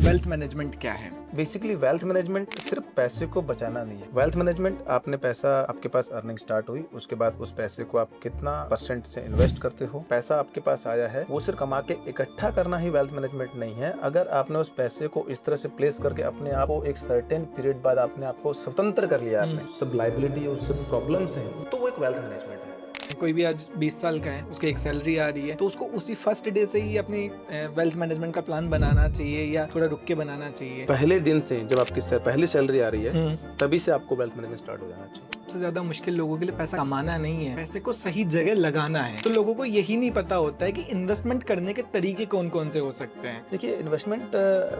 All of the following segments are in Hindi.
वेल्थ मैनेजमेंट क्या है? बेसिकली वेल्थ मैनेजमेंट सिर्फ पैसे को बचाना नहीं है। वेल्थ मैनेजमेंट आपने पैसा आपके पास अर्निंग स्टार्ट हुई, उसके बाद उस पैसे को आप कितना परसेंट से इन्वेस्ट करते हो। पैसा आपके पास आया है, वो सिर्फ कमा के इकट्ठा करना ही वेल्थ मैनेजमेंट नहीं है। अगर आपने उस पैसे को इस तरह से प्लेस करके अपने आप को एक सर्टेन पीरियड बाद अपने आप को स्वतंत्र कर लिया, आपने सब लाइबिलिटी और सब प्रॉब्लम्स हैं, तो वो एक वेल्थ मैनेजमेंट है। कोई भी आज 20 साल का है, उसकी एक सैलरी आ रही है, तो उसको उसी फर्स्ट डे से ही अपनी वेल्थ मैनेजमेंट का प्लान बनाना चाहिए या थोड़ा रुक के बनाना चाहिए? पहले दिन से जब आपकी पहली सैलरी आ रही है, तभी से आपको वेल्थ मैनेजमेंट स्टार्ट हो जाना चाहिए। सबसे ज्यादा मुश्किल लोगों के लिए पैसा कमाना नहीं है, पैसे को सही जगह लगाना है। तो लोगों को यही नहीं पता होता है कि इन्वेस्टमेंट करने के तरीके कौन कौन से हो सकते हैं। देखिए, इन्वेस्टमेंट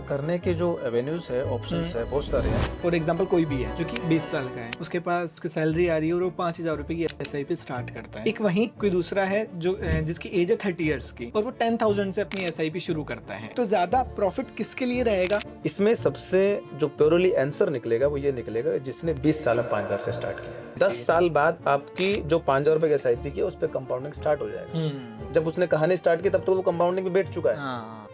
करने के जो एवेन्यूज है, ऑप्शंस है, बहुत सारे हैं। फॉर एग्जाम्पल कोई भी है जो कि 20 साल का है, उसके पास उसकी सैलरी आ रही है और वो 5,000 रुपए की SIP स्टार्ट करता है। एक वहीं कोई दूसरा है जो जिसकी एज है 30 इयर्स की और वो 10,000 से अपनी SIP शुरू करता है। तो ज्यादा प्रॉफिट किसके लिए रहेगा? इसमें सबसे जो प्योरली आंसर निकलेगा वो ये निकलेगा जिसने 20 साल में 5,000 से स्टार्ट किया। 10 साल बाद आपकी जो 5,000 रुपए की SIP की है, उस पर कंपाउंडिंग स्टार्ट हो जाएगा। जब उसने कहानी स्टार्ट की तब तो वो कंपाउंडिंग में बैठ चुका है। हाँ।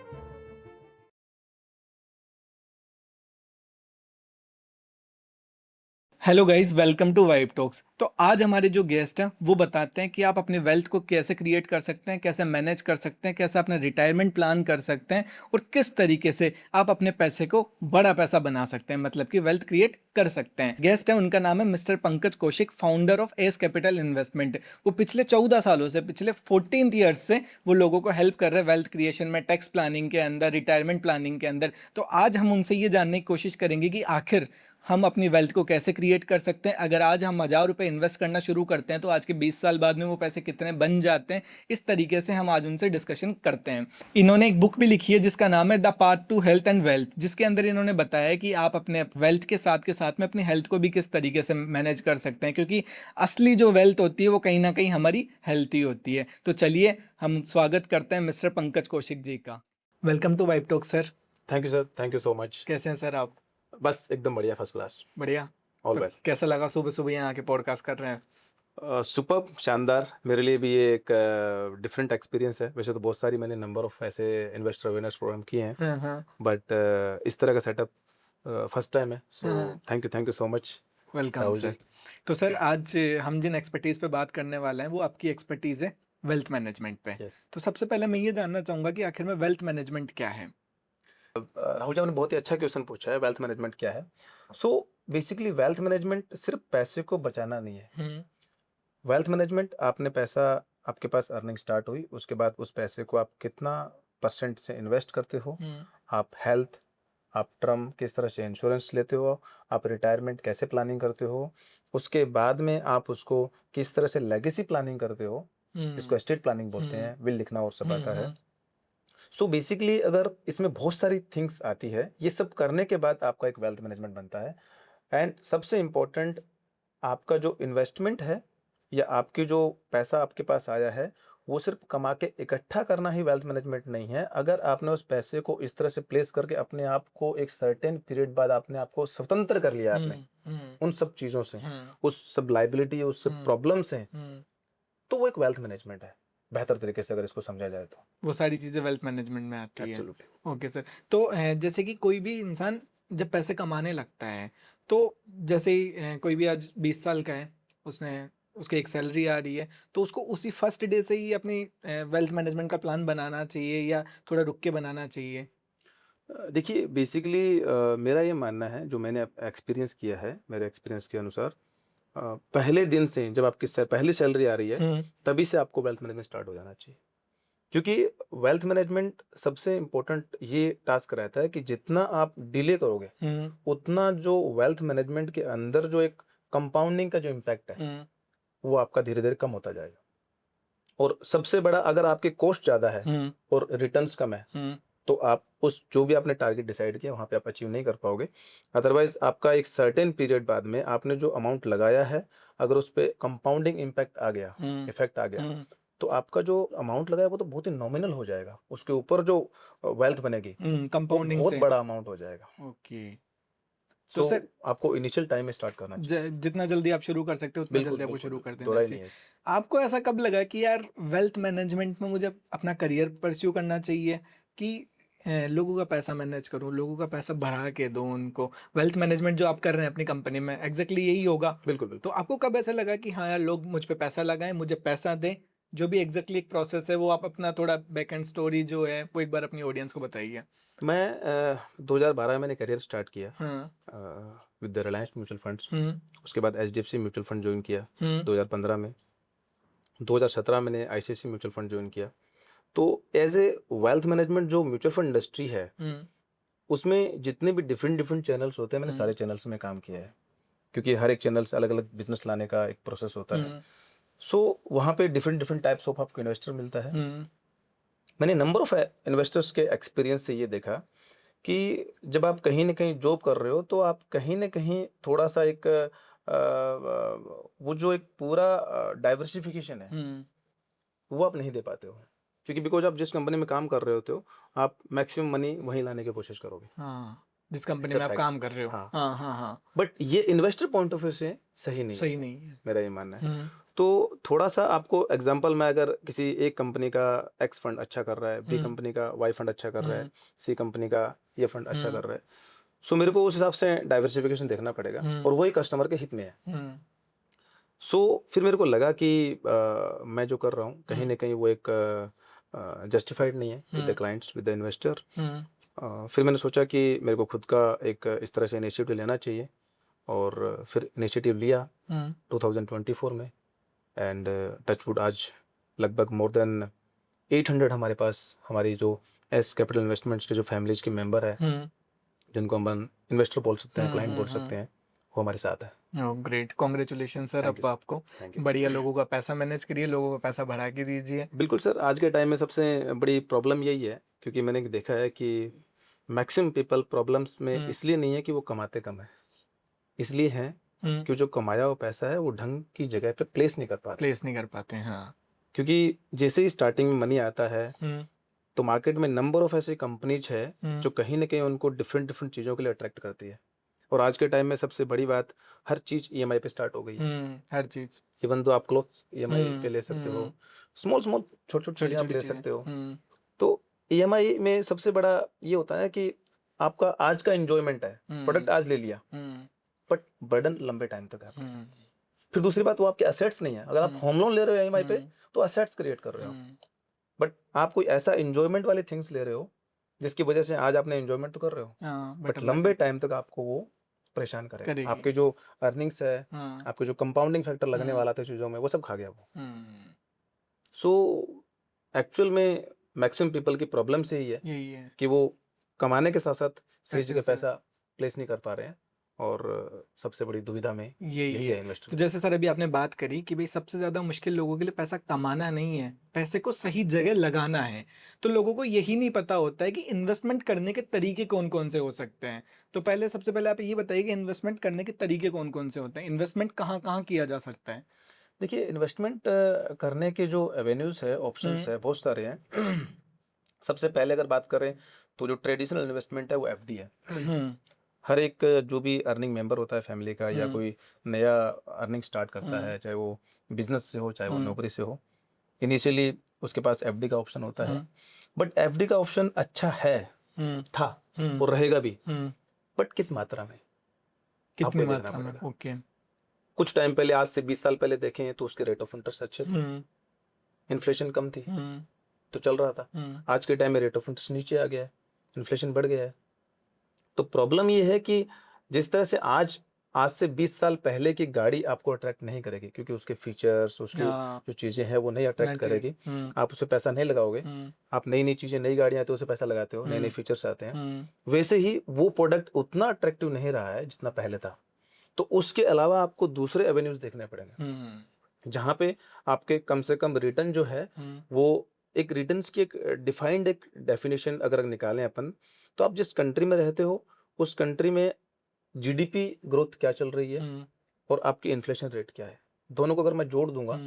Hello guys, welcome to vibe talks. तो आज हमारे जो गेस्ट हैं वो बताते हैं कि आप अपने वेल्थ को कैसे क्रिएट कर सकते हैं, कैसे मैनेज कर सकते हैं, कैसे अपना रिटायरमेंट प्लान कर सकते हैं और किस तरीके से आप अपने पैसे को बड़ा पैसा बना सकते हैं, मतलब कि वेल्थ क्रिएट कर सकते हैं। गेस्ट है, उनका नाम है mister Pankaj Kaushik, founder of S capital investment. वो पिछले 14 सालों से, पिछले 14 ईयर्स से वो लोगों को हेल्प कर रहे हैं वेल्थ क्रिएशन में, टैक्स प्लानिंग के अंदर, रिटायरमेंट प्लानिंग के अंदर। तो आज हम उनसे ये जानने की कोशिश करेंगे कि आखिर हम अपनी वेल्थ को कैसे क्रिएट कर सकते हैं। अगर आज हम 1,000 रुपये इन्वेस्ट करना शुरू करते हैं तो आज के 20 साल बाद में वो पैसे कितने बन जाते हैं। इस तरीके से हम आज उनसे डिस्कशन करते हैं। इन्होंने एक बुक भी लिखी है जिसका नाम है the path to health and wealth, जिसके अंदर इन्होंने बताया है कि आप अपने वेल्थ के साथ में अपनी हेल्थ को भी किस तरीके से मैनेज कर सकते हैं, क्योंकि असली जो वेल्थ होती है वो कहीं ना कहीं हमारी हेल्थ ही होती है। तो चलिए हम स्वागत करते हैं मिस्टर पंकज कौशिक जी का। Welcome to vibe talk sir. Thank you sir, thank you so much. कैसे हैं सर आप? बस एकदम बढ़िया, फर्स्ट क्लास, बढ़िया। ऑल तो वेल। कैसा लगा सुबह सुबह यहाँ आके पॉडकास्ट कर रहे हैं? सुपर्ब, शानदार। मेरे लिए भी ये एक डिफरेंट एक्सपीरियंस है। वैसे तो बहुत सारी मैंने नंबर ऑफ ऐसे इन्वेस्टर अवेयरनेस प्रोग्राम किए हैं, बट इस तरह का सेटअप फर्स्ट टाइम है। So thank you so much. Welcome sir. तो सर आज हम जिन एक्सपर्टीज़ पे बात करने वाले हैं वो आपकी एक्सपर्टीज़ है वेल्थ मैनेजमेंट पे। यस, तो सबसे पहले मैं ये जानना चाहूँगा कि आखिर में वेल्थ मैनेजमेंट क्या है? राहुल जी, आपने बहुत ही अच्छा क्वेश्चन पूछा है, वेल्थ मैनेजमेंट क्या है। सो बेसिकली वेल्थ मैनेजमेंट सिर्फ पैसे को बचाना नहीं है। वेल्थ मैनेजमेंट आपने पैसा आपके पास अर्निंग स्टार्ट हुई, उसके बाद उस पैसे को आप कितना परसेंट से इन्वेस्ट करते हो। आप हेल्थ, आप टर्म किस तरह से इंश्योरेंस लेते हो, आप रिटायरमेंट कैसे प्लानिंग करते हो, उसके बाद में आप उसको किस तरह से लेगेसी प्लानिंग करते हो, जिसको एस्टेट प्लानिंग बोलते हैं, विल लिखना और सब आता है। सो बेसिकली अगर इसमें बहुत सारी थिंग्स आती है, ये सब करने के बाद आपका एक वेल्थ मैनेजमेंट बनता है। एंड सबसे इम्पोर्टेंट, आपका जो इन्वेस्टमेंट है या आपके जो पैसा आपके पास आया है, वो सिर्फ कमा के इकट्ठा करना ही वेल्थ मैनेजमेंट नहीं है। अगर आपने उस पैसे को इस तरह से प्लेस करके अपने आप को एक सर्टेन पीरियड बाद अपने आप को स्वतंत्र कर लिया आपने उन सब चीज़ों से, उस सब लाइबिलिटी, उस सब प्रॉब्लम से, तो वो एक वेल्थ मैनेजमेंट है, बेहतर तरीके से अगर इसको समझा जाए तो। वो सारी चीज़ें वेल्थ मैनेजमेंट में आती है। एब्सोल्युटली। Okay sir. तो जैसे कि कोई भी इंसान जब पैसे कमाने लगता है तो जैसे ही कोई भी आज 20 साल का है, उसने उसकी एक सैलरी आ रही है, तो उसको उसी फर्स्ट डे से ही अपनी वेल्थ मैनेजमेंट का प्लान बनाना चाहिए या थोड़ा रुक के बनाना चाहिए? देखिए, बेसिकली मेरा ये मानना है, जो मैंने एक्सपीरियंस किया है, मेरे एक्सपीरियंस के अनुसार पहले दिन से जब आपकी पहली सैलरी आ रही है, तभी से आपको वेल्थ मैनेजमेंट स्टार्ट हो जाना चाहिए। क्योंकि वेल्थ मैनेजमेंट सबसे इम्पोर्टेंट ये टास्क रहता है कि जितना आप डिले करोगे, उतना जो वेल्थ मैनेजमेंट के अंदर जो एक कंपाउंडिंग का जो इम्पैक्ट है, वो आपका धीरे धीरे कम होता जाएगा। और सबसे बड़ा, अगर आपके कॉस्ट ज़्यादा है और रिटर्न्स कम है, तो आप उस जो भी आपने टारगेट डिसाइड किया वहाँ पे आप अचीव नहीं कर पाओगे। अदरवाइज आपका एक सर्टेन पीरियड बाद में आपने जो अमाउंट लगाया है, अगर उस पर कंपाउंडिंग इम्पैक्ट आ गया, इफेक्ट आ गया, तो आपका जो अमाउंट लगाया वो तो बहुत ही नॉमिनल हो जाएगा। उसके ऊपर जो वेल्थ बनेगी कंपाउंडिंग बहुत से। बड़ा अमाउंट हो जाएगा। ओके। तो सर आपको इनिशियल टाइम में स्टार्ट करना चाहिए। जितना जल्दी आप शुरू कर सकते हो उतना बिल्कुल जल्दी आपको शुरू बिल्कुल, कर दो देना राय चाहिए। नहीं है। आपको ऐसा कब लगा कि यार वेल्थ मैनेजमेंट में मुझे अपना करियर परस्यू करना चाहिए, कि लोगों का पैसा मैनेज करूँ, लोगों का पैसा बढ़ा के दूँ उनको, वेल्थ मैनेजमेंट जो आप कर रहे हैं अपनी कंपनी में, एग्जैक्टली यही होगा। बिल्कुल, तो बिल्कुल। आपको कब ऐसा लगा कि हाँ यार, लोग मुझ पे पैसा लगाएं, मुझे पैसा दें? जो भी एग्जैक्टली एक प्रोसेस है, वो आप अपना थोड़ा बैक एंड स्टोरी जो है वो एक बार अपनी ऑडियंस को बताइए। मैं 2012 में मैंने करियर स्टार्ट किया हाँ। With the Reliance mutual funds. हम्म। उसके बाद एचडीएफसी म्यूचुअल फंड ज्वाइन किया हम्म। 2015 में। 2017 मैंने आईसीआईसी म्यूचुअल फंड ज्वाइन किया। तो एज ए वेल्थ मैनेजमेंट जो म्यूचुअल फंड इंडस्ट्री है, हम्म। उसमें जितने भी डिफरेंट डिफरेंट चैनल्स होते हैं, मैंने सारे चैनल्स में काम किया है, क्योंकि हर एक चैनल से अलग अलग बिजनेस लाने का एक प्रोसेस होता है। हम्म। सो वहाँ पे डिफरेंट डिफरेंट टाइप्स ऑफ आपको इन्वेस्टर मिलता है। हम्म। मैंने नंबर ऑफ इन्वेस्टर्स के एक्सपीरियंस से ये देखा कि जब आप कहीं ना कहीं जॉब कर रहे हो, तो आप कहीं ना कहीं थोड़ा सा एक वो जो एक पूरा डाइवर्सिफिकेशन है, हम्म। वो आप नहीं दे पाते हो, क्योंकि बिकॉज आप जिस कंपनी में काम कर रहे होते हो, आप मैक्सिमम मनी वहीं लाने की कोशिश करोगे। हाँ, जिस कंपनी इट्स अ में आप फैक्ट। काम कर रहे हो। हाँ, हाँ हाँ हाँ। बट ये इन्वेस्टर पॉइंट ऑफ व्यू से सही नहीं है, सही नहीं है। मेरा ये मानना है। हम्म। तो थोड़ा सा आपको एग्जांपल में, अगर किसी एक कंपनी का एक्स फंड अच्छा कर रहा है, बी हम्म। कंपनी का वाई फंड अच्छा कर रहा है, हम्म। सी कंपनी का ये फंड अच्छा हम्म। कर रहा है, सो मेरे को उस हिसाब से डाइवर्सिफिकेशन देखना पड़ेगा, और वही कस्टमर के हित में है। हम्म। सो फिर मेरे को लगा कि मैं जो कर रहा हूँ कहीं ना कहीं वो एक जस्टिफाइड नहीं है with the clients, with the investor. फिर मैंने सोचा कि मेरे को खुद का एक इस तरह से इनिशिएटिव लेना चाहिए, और फिर इनिशिएटिव लिया 2024 में। एंड टचवुड आज लगभग मोर देन 800 हमारे पास, हमारी जो एस कैपिटल इन्वेस्टमेंट्स के जो फैमिलीज के मेंबर है, जिनको हम इन्वेस्टर बोल सकते हैं, क्लाइंट बोल सकते हैं, वो हमारे साथ है। Oh great, congratulation sir. Thank अब यू सर। आपको थैंक यू। बढ़िया लोगों का पैसा मैनेज करिए, लोगों का पैसा बढ़ा के दीजिए। बिल्कुल सर, आज के टाइम में सबसे बड़ी प्रॉब्लम यही है, क्योंकि मैंने देखा है कि मैक्सिमम पीपल प्रॉब्लम्स में इसलिए नहीं है कि वो कमाते कम है, इसलिए है कि जो कमाया हुआ पैसा है वो ढंग की जगह पे प्लेस नहीं कर पाते। प्लेस नहीं कर पाते हैं, हाँ। क्योंकि जैसे ही स्टार्टिंग में मनी आता है, तो मार्केट में नंबर ऑफ ऐसी कंपनीज है जो कहीं ना कहीं उनको डिफरेंट डिफरेंट चीज़ों के लिए अट्रैक्ट करती है। और आज के टाइम में सबसे बड़ी बात, हर चीज़ ईएमआई पे स्टार्ट हो गई है। हर चीज। इवन तो आप क्लोथ्स ईएमआई पे ले सकते हो, स्मॉल स्मॉल छोटी छोटी छोटी चीज़ें आप छोटी ले चीजें। सकते हो। तो ईएमआई में सबसे बड़ा ये होता है कि आपका आज का एंजॉयमेंट है, प्रोडक्ट आज ले लिया, बट बर्डन लंबे टाइम तक है आपके साथ। फिर दूसरी बात, वो आपके एसेट्स नहीं है। अगर आप होम लोन ले रहे हो ईएमआई पे, तो एसेट्स क्रिएट कर रहे हो, बट आप कोई ऐसा एंजॉयमेंट वाले थिंग्स ले रहे हो जिसकी वजह से आज आपने एंजॉयमेंट तो कर रहे हो, बट लंबे टाइम तक आपको वो परेशान करेगा। आपके जो अर्निंग्स है, आपके जो कंपाउंडिंग फैक्टर लगने वाला था चीज़ों में, वो सब खा गया वो। सो एक्चुअल में मैक्सिमम पीपल की प्रॉब्लम से यही है कि वो कमाने के साथ साथ सही जगह पैसा प्लेस नहीं कर पा रहे हैं, और सबसे बड़ी दुविधा में यही है इन्वेस्टर। तो जैसे सर अभी आपने बात करी कि भाई सबसे ज़्यादा मुश्किल लोगों के लिए पैसा कमाना नहीं है, पैसे को सही जगह लगाना है। तो लोगों को यही नहीं पता होता है कि इन्वेस्टमेंट करने के तरीके कौन कौन से हो सकते हैं। तो पहले सबसे पहले आप ये बताइए कि इन्वेस्टमेंट करने के तरीके कौन कौन से होते हैं, इन्वेस्टमेंट कहाँ कहाँ किया जा सकता है। देखिए, इन्वेस्टमेंट करने के जो एवेन्यूज है, ऑप्शंस है, बहुत सारे हैं। सबसे पहले अगर बात करें तो जो ट्रेडिशनल इन्वेस्टमेंट है वो एफडी है। हर एक जो भी अर्निंग मेंबर होता है फैमिली का, या कोई नया अर्निंग स्टार्ट करता है, चाहे वो बिजनेस से हो, चाहे वो नौकरी से हो, इनिशियली उसके पास एफडी का ऑप्शन होता है। बट एफडी का ऑप्शन अच्छा है, था, और रहेगा भी, बट किस मात्रा में, कितनी मात्रा में? ओके। कुछ टाइम पहले, आज से 20 साल पहले देखें तो उसके रेट ऑफ इंटरेस्ट अच्छे थे, इन्फ्लेशन कम थी, तो चल रहा था। आज के टाइम में रेट ऑफ इंटरेस्ट नीचे आ गया है, इन्फ्लेशन बढ़ गया है। तो प्रॉब्लम ये है कि जिस तरह से आज से 20 साल पहले की गाड़ी आपको अट्रैक्ट नहीं करेगी, क्योंकि उसके फीचर्स, उसकी जो चीज़ें हैं वो नहीं अट्रैक्ट करेगी। आप उसे पैसा नहीं लगाओगे। आप नई नई चीज़ें, नई गाड़ियाँ तो उसे पैसा लगाते हो, नए नए फीचर्स आते हैं। वैसे ही वो प्रोडक्ट उतना अट्रैक्टिव नहीं रहा है जितना पहले था। तो उसके अलावा आपको दूसरे एवेन्यूज देखने पड़ेंगे, जहाँ पे आपके कम से कम रिटर्न जो है वो एक रिटर्न्स की एक डिफाइंड एक डेफिनेशन अगर निकालें अपन, तो आप जिस कंट्री में रहते हो उस कंट्री में जीडीपी ग्रोथ क्या चल रही है और आपकी इन्फ्लेशन रेट क्या है, दोनों को अगर मैं जोड़ दूंगा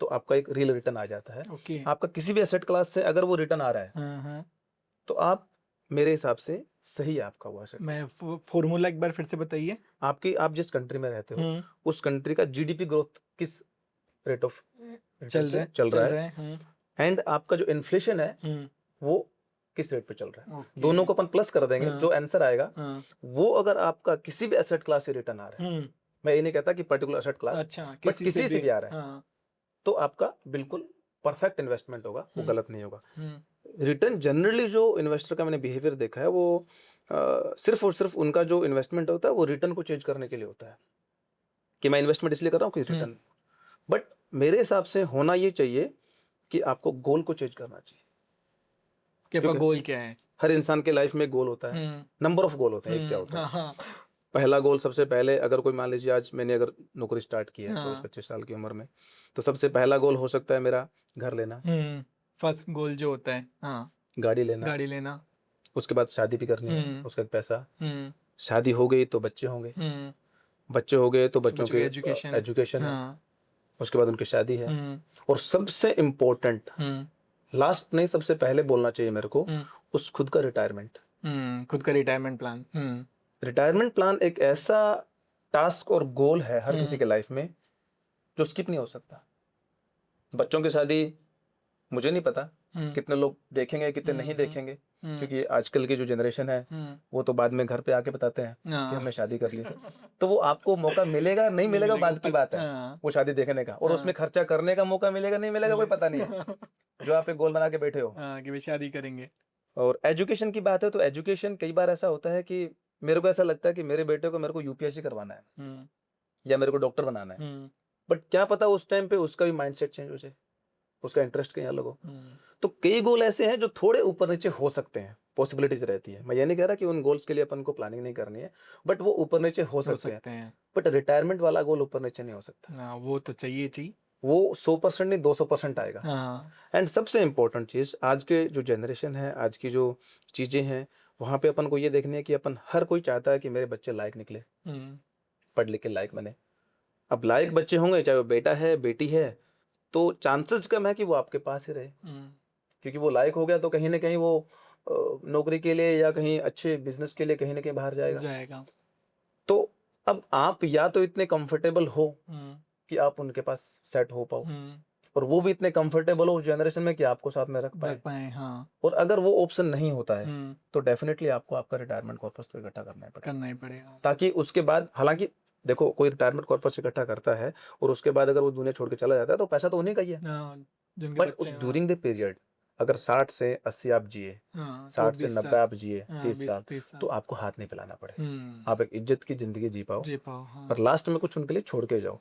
तो आपका एक रियल रिटर्न आ जाता है। आपका किसी भी एसेट क्लास से अगर वो रिटर्न आ रहा है, तो आप, मेरे हिसाब से सही है आपका वो एसेट। मैं फॉर्मूला एक बार फिर से बताइए। आप जिस कंट्री में रहते हो उस कंट्री का जीडीपी ग्रोथ किस रेट ऑफ चल रहा है एंड आपका जो इन्फ्लेशन है वो किस रेट पे चल रहा है, ओके। दोनों को अपन प्लस कर देंगे, हाँ। जो आंसर आएगा हाँ। वो अगर आपका किसी भी एसेट क्लास से रिटर्न आ रहा है, मैं ये नहीं कहता कि पर्टिकुलर एसेट क्लास, अच्छा, बट किसी से किसी से भी आ रहा है, हाँ। तो आपका बिल्कुल परफेक्ट इन्वेस्टमेंट होगा, वो गलत नहीं होगा। हम्म। रिटर्न जनरली जो इन्वेस्टर का मैंने बिहेवियर देखा है वो सिर्फ और सिर्फ उनका जो इन्वेस्टमेंट होता है वो रिटर्न को चेंज करने के लिए होता है, कि मैं इन्वेस्टमेंट इसलिए कर रहा हूँ कि रिटर्न, बट मेरे हिसाब से होना ये चाहिए कि आपको गोल को चेंज करना चाहिए। कि आपका क्योंकि गोल क्या है? हर इंसान के लाइफ में गोल होता है, नंबर ऑफ गोल होते हैं, एक क्या होता है, हाँ हाँ पहला गोल सबसे पहले, अगर कोई मान लीजिए आज मैंने अगर नौकरी स्टार्ट की है हाँ। 24-25 साल की उम्र में, तो सबसे पहला गोल हो सकता है मेरा घर लेना, फर्स्ट गोल जो होता है, हाँ, गाड़ी लेना, गाड़ी लेना। उसके बाद शादी भी करनी है, हम्म। उसका एक पैसा, हम्म। शादी हो गई तो बच्चे होंगे, हम्म। बच्चे हो गए तो बच्चों बच्चों की के एजुकेशन। एजुकेशन है, हाँ। उसके बाद उनकी शादी है, हम्म। और सबसे इम्पोर्टेंट, लास्ट नहीं सबसे पहले बोलना चाहिए मेरे को, उस खुद का रिटायरमेंट। खुद का रिटायरमेंट प्लान। रिटायरमेंट प्लान एक ऐसा टास्क और गोल है हर किसी के लाइफ में जो स्किप नहीं हो सकता। बच्चों की शादी मुझे नहीं पता कितने लोग देखेंगे कितने नहीं देखेंगे, क्योंकि आजकल की जो जनरेशन है वो तो बाद में घर पे आके बताते हैं कि हमने शादी कर ली, तो वो आपको मौका मिलेगा नहीं मिलेगा बाद की बात है, वो शादी देखने का, और उसमें खर्चा करने का मौका मिलेगा नहीं मिलेगा कोई पता नहीं है, जो आप एक गोल बना के बैठे हो कि भाई शादी करेंगे। और एजुकेशन की बात है तो एजुकेशन कई बार ऐसा होता है कि मेरे को ऐसा लगता है कि मेरे बेटे को मेरे को यूपीएससी करवाना है या मेरे को डॉक्टर बनाना है, बट क्या पता उस टाइम पे उसका भी माइंडसेट चेंज हो जाए, उसका इंटरेस्ट कहीं अलग हो। तो कई गोल ऐसे हैं जो थोड़े ऊपर नीचे हो सकते हैं, पॉसिबिलिटीज रहती है, मैं ये नहीं कह रहा कि उन गोल्स के लिए अपन को प्लानिंग नहीं करनी है, बट वो ऊपर नीचे हो सकते हैं, बट रिटायरमेंट वाला गोल ऊपर नीचे नहीं हो सकता। वो तो चाहिए वो 100% नहीं 200% आएगा। एंड सबसे इम्पोर्टेंट चीज़, आज के जो जनरेशन है, आज की जो चीज़ें हैं, वहाँ पे अपन को ये देखनी है कि अपन, हर कोई चाहता है कि मेरे बच्चे लायक निकले, पढ़ लिख के लायक बने। अब लायक बच्चे होंगे, चाहे वो बेटा है बेटी है, तो चांसेस कम है कि वो आपके पास ही रहे, क्योंकि वो लायक हो गया तो कहीं ना कहीं वो नौकरी के लिए या कहीं अच्छे बिजनेस के लिए कहीं ना कहीं बाहर जाएगा। तो अब आप या तो इतने कंफर्टेबल हो कि आप उनके पास सेट हो पाओ, और वो भी इतने कंफर्टेबल हो उस जनरेशन में कि आपको साथ में रख पाए। हाँ। और अगर वो ऑप्शन नहीं होता है तो डेफिनेटली आपको आपका रिटायरमेंट कॉर्पस तो इकट्ठा करना ही पड़ेगा, ताकि उसके बाद, हालांकि देखो कोई रिटायरमेंट कॉर्पस इकट्ठा करता है और उसके बाद अगर वो दुनिया छोड़ के चला जाता है तो पैसा तो उन्हीं का ही है, बट उस ड्यूरिंग द पीरियड अगर 60 से 80 आप जिए, 60 से 90 आप जिए, 30 साल, तो आपको हाथ नहीं फैलाना पड़े, आप एक इज्जत की जिंदगी जी पाओ, और लास्ट में कुछ उनके लिए छोड़ के जाओ।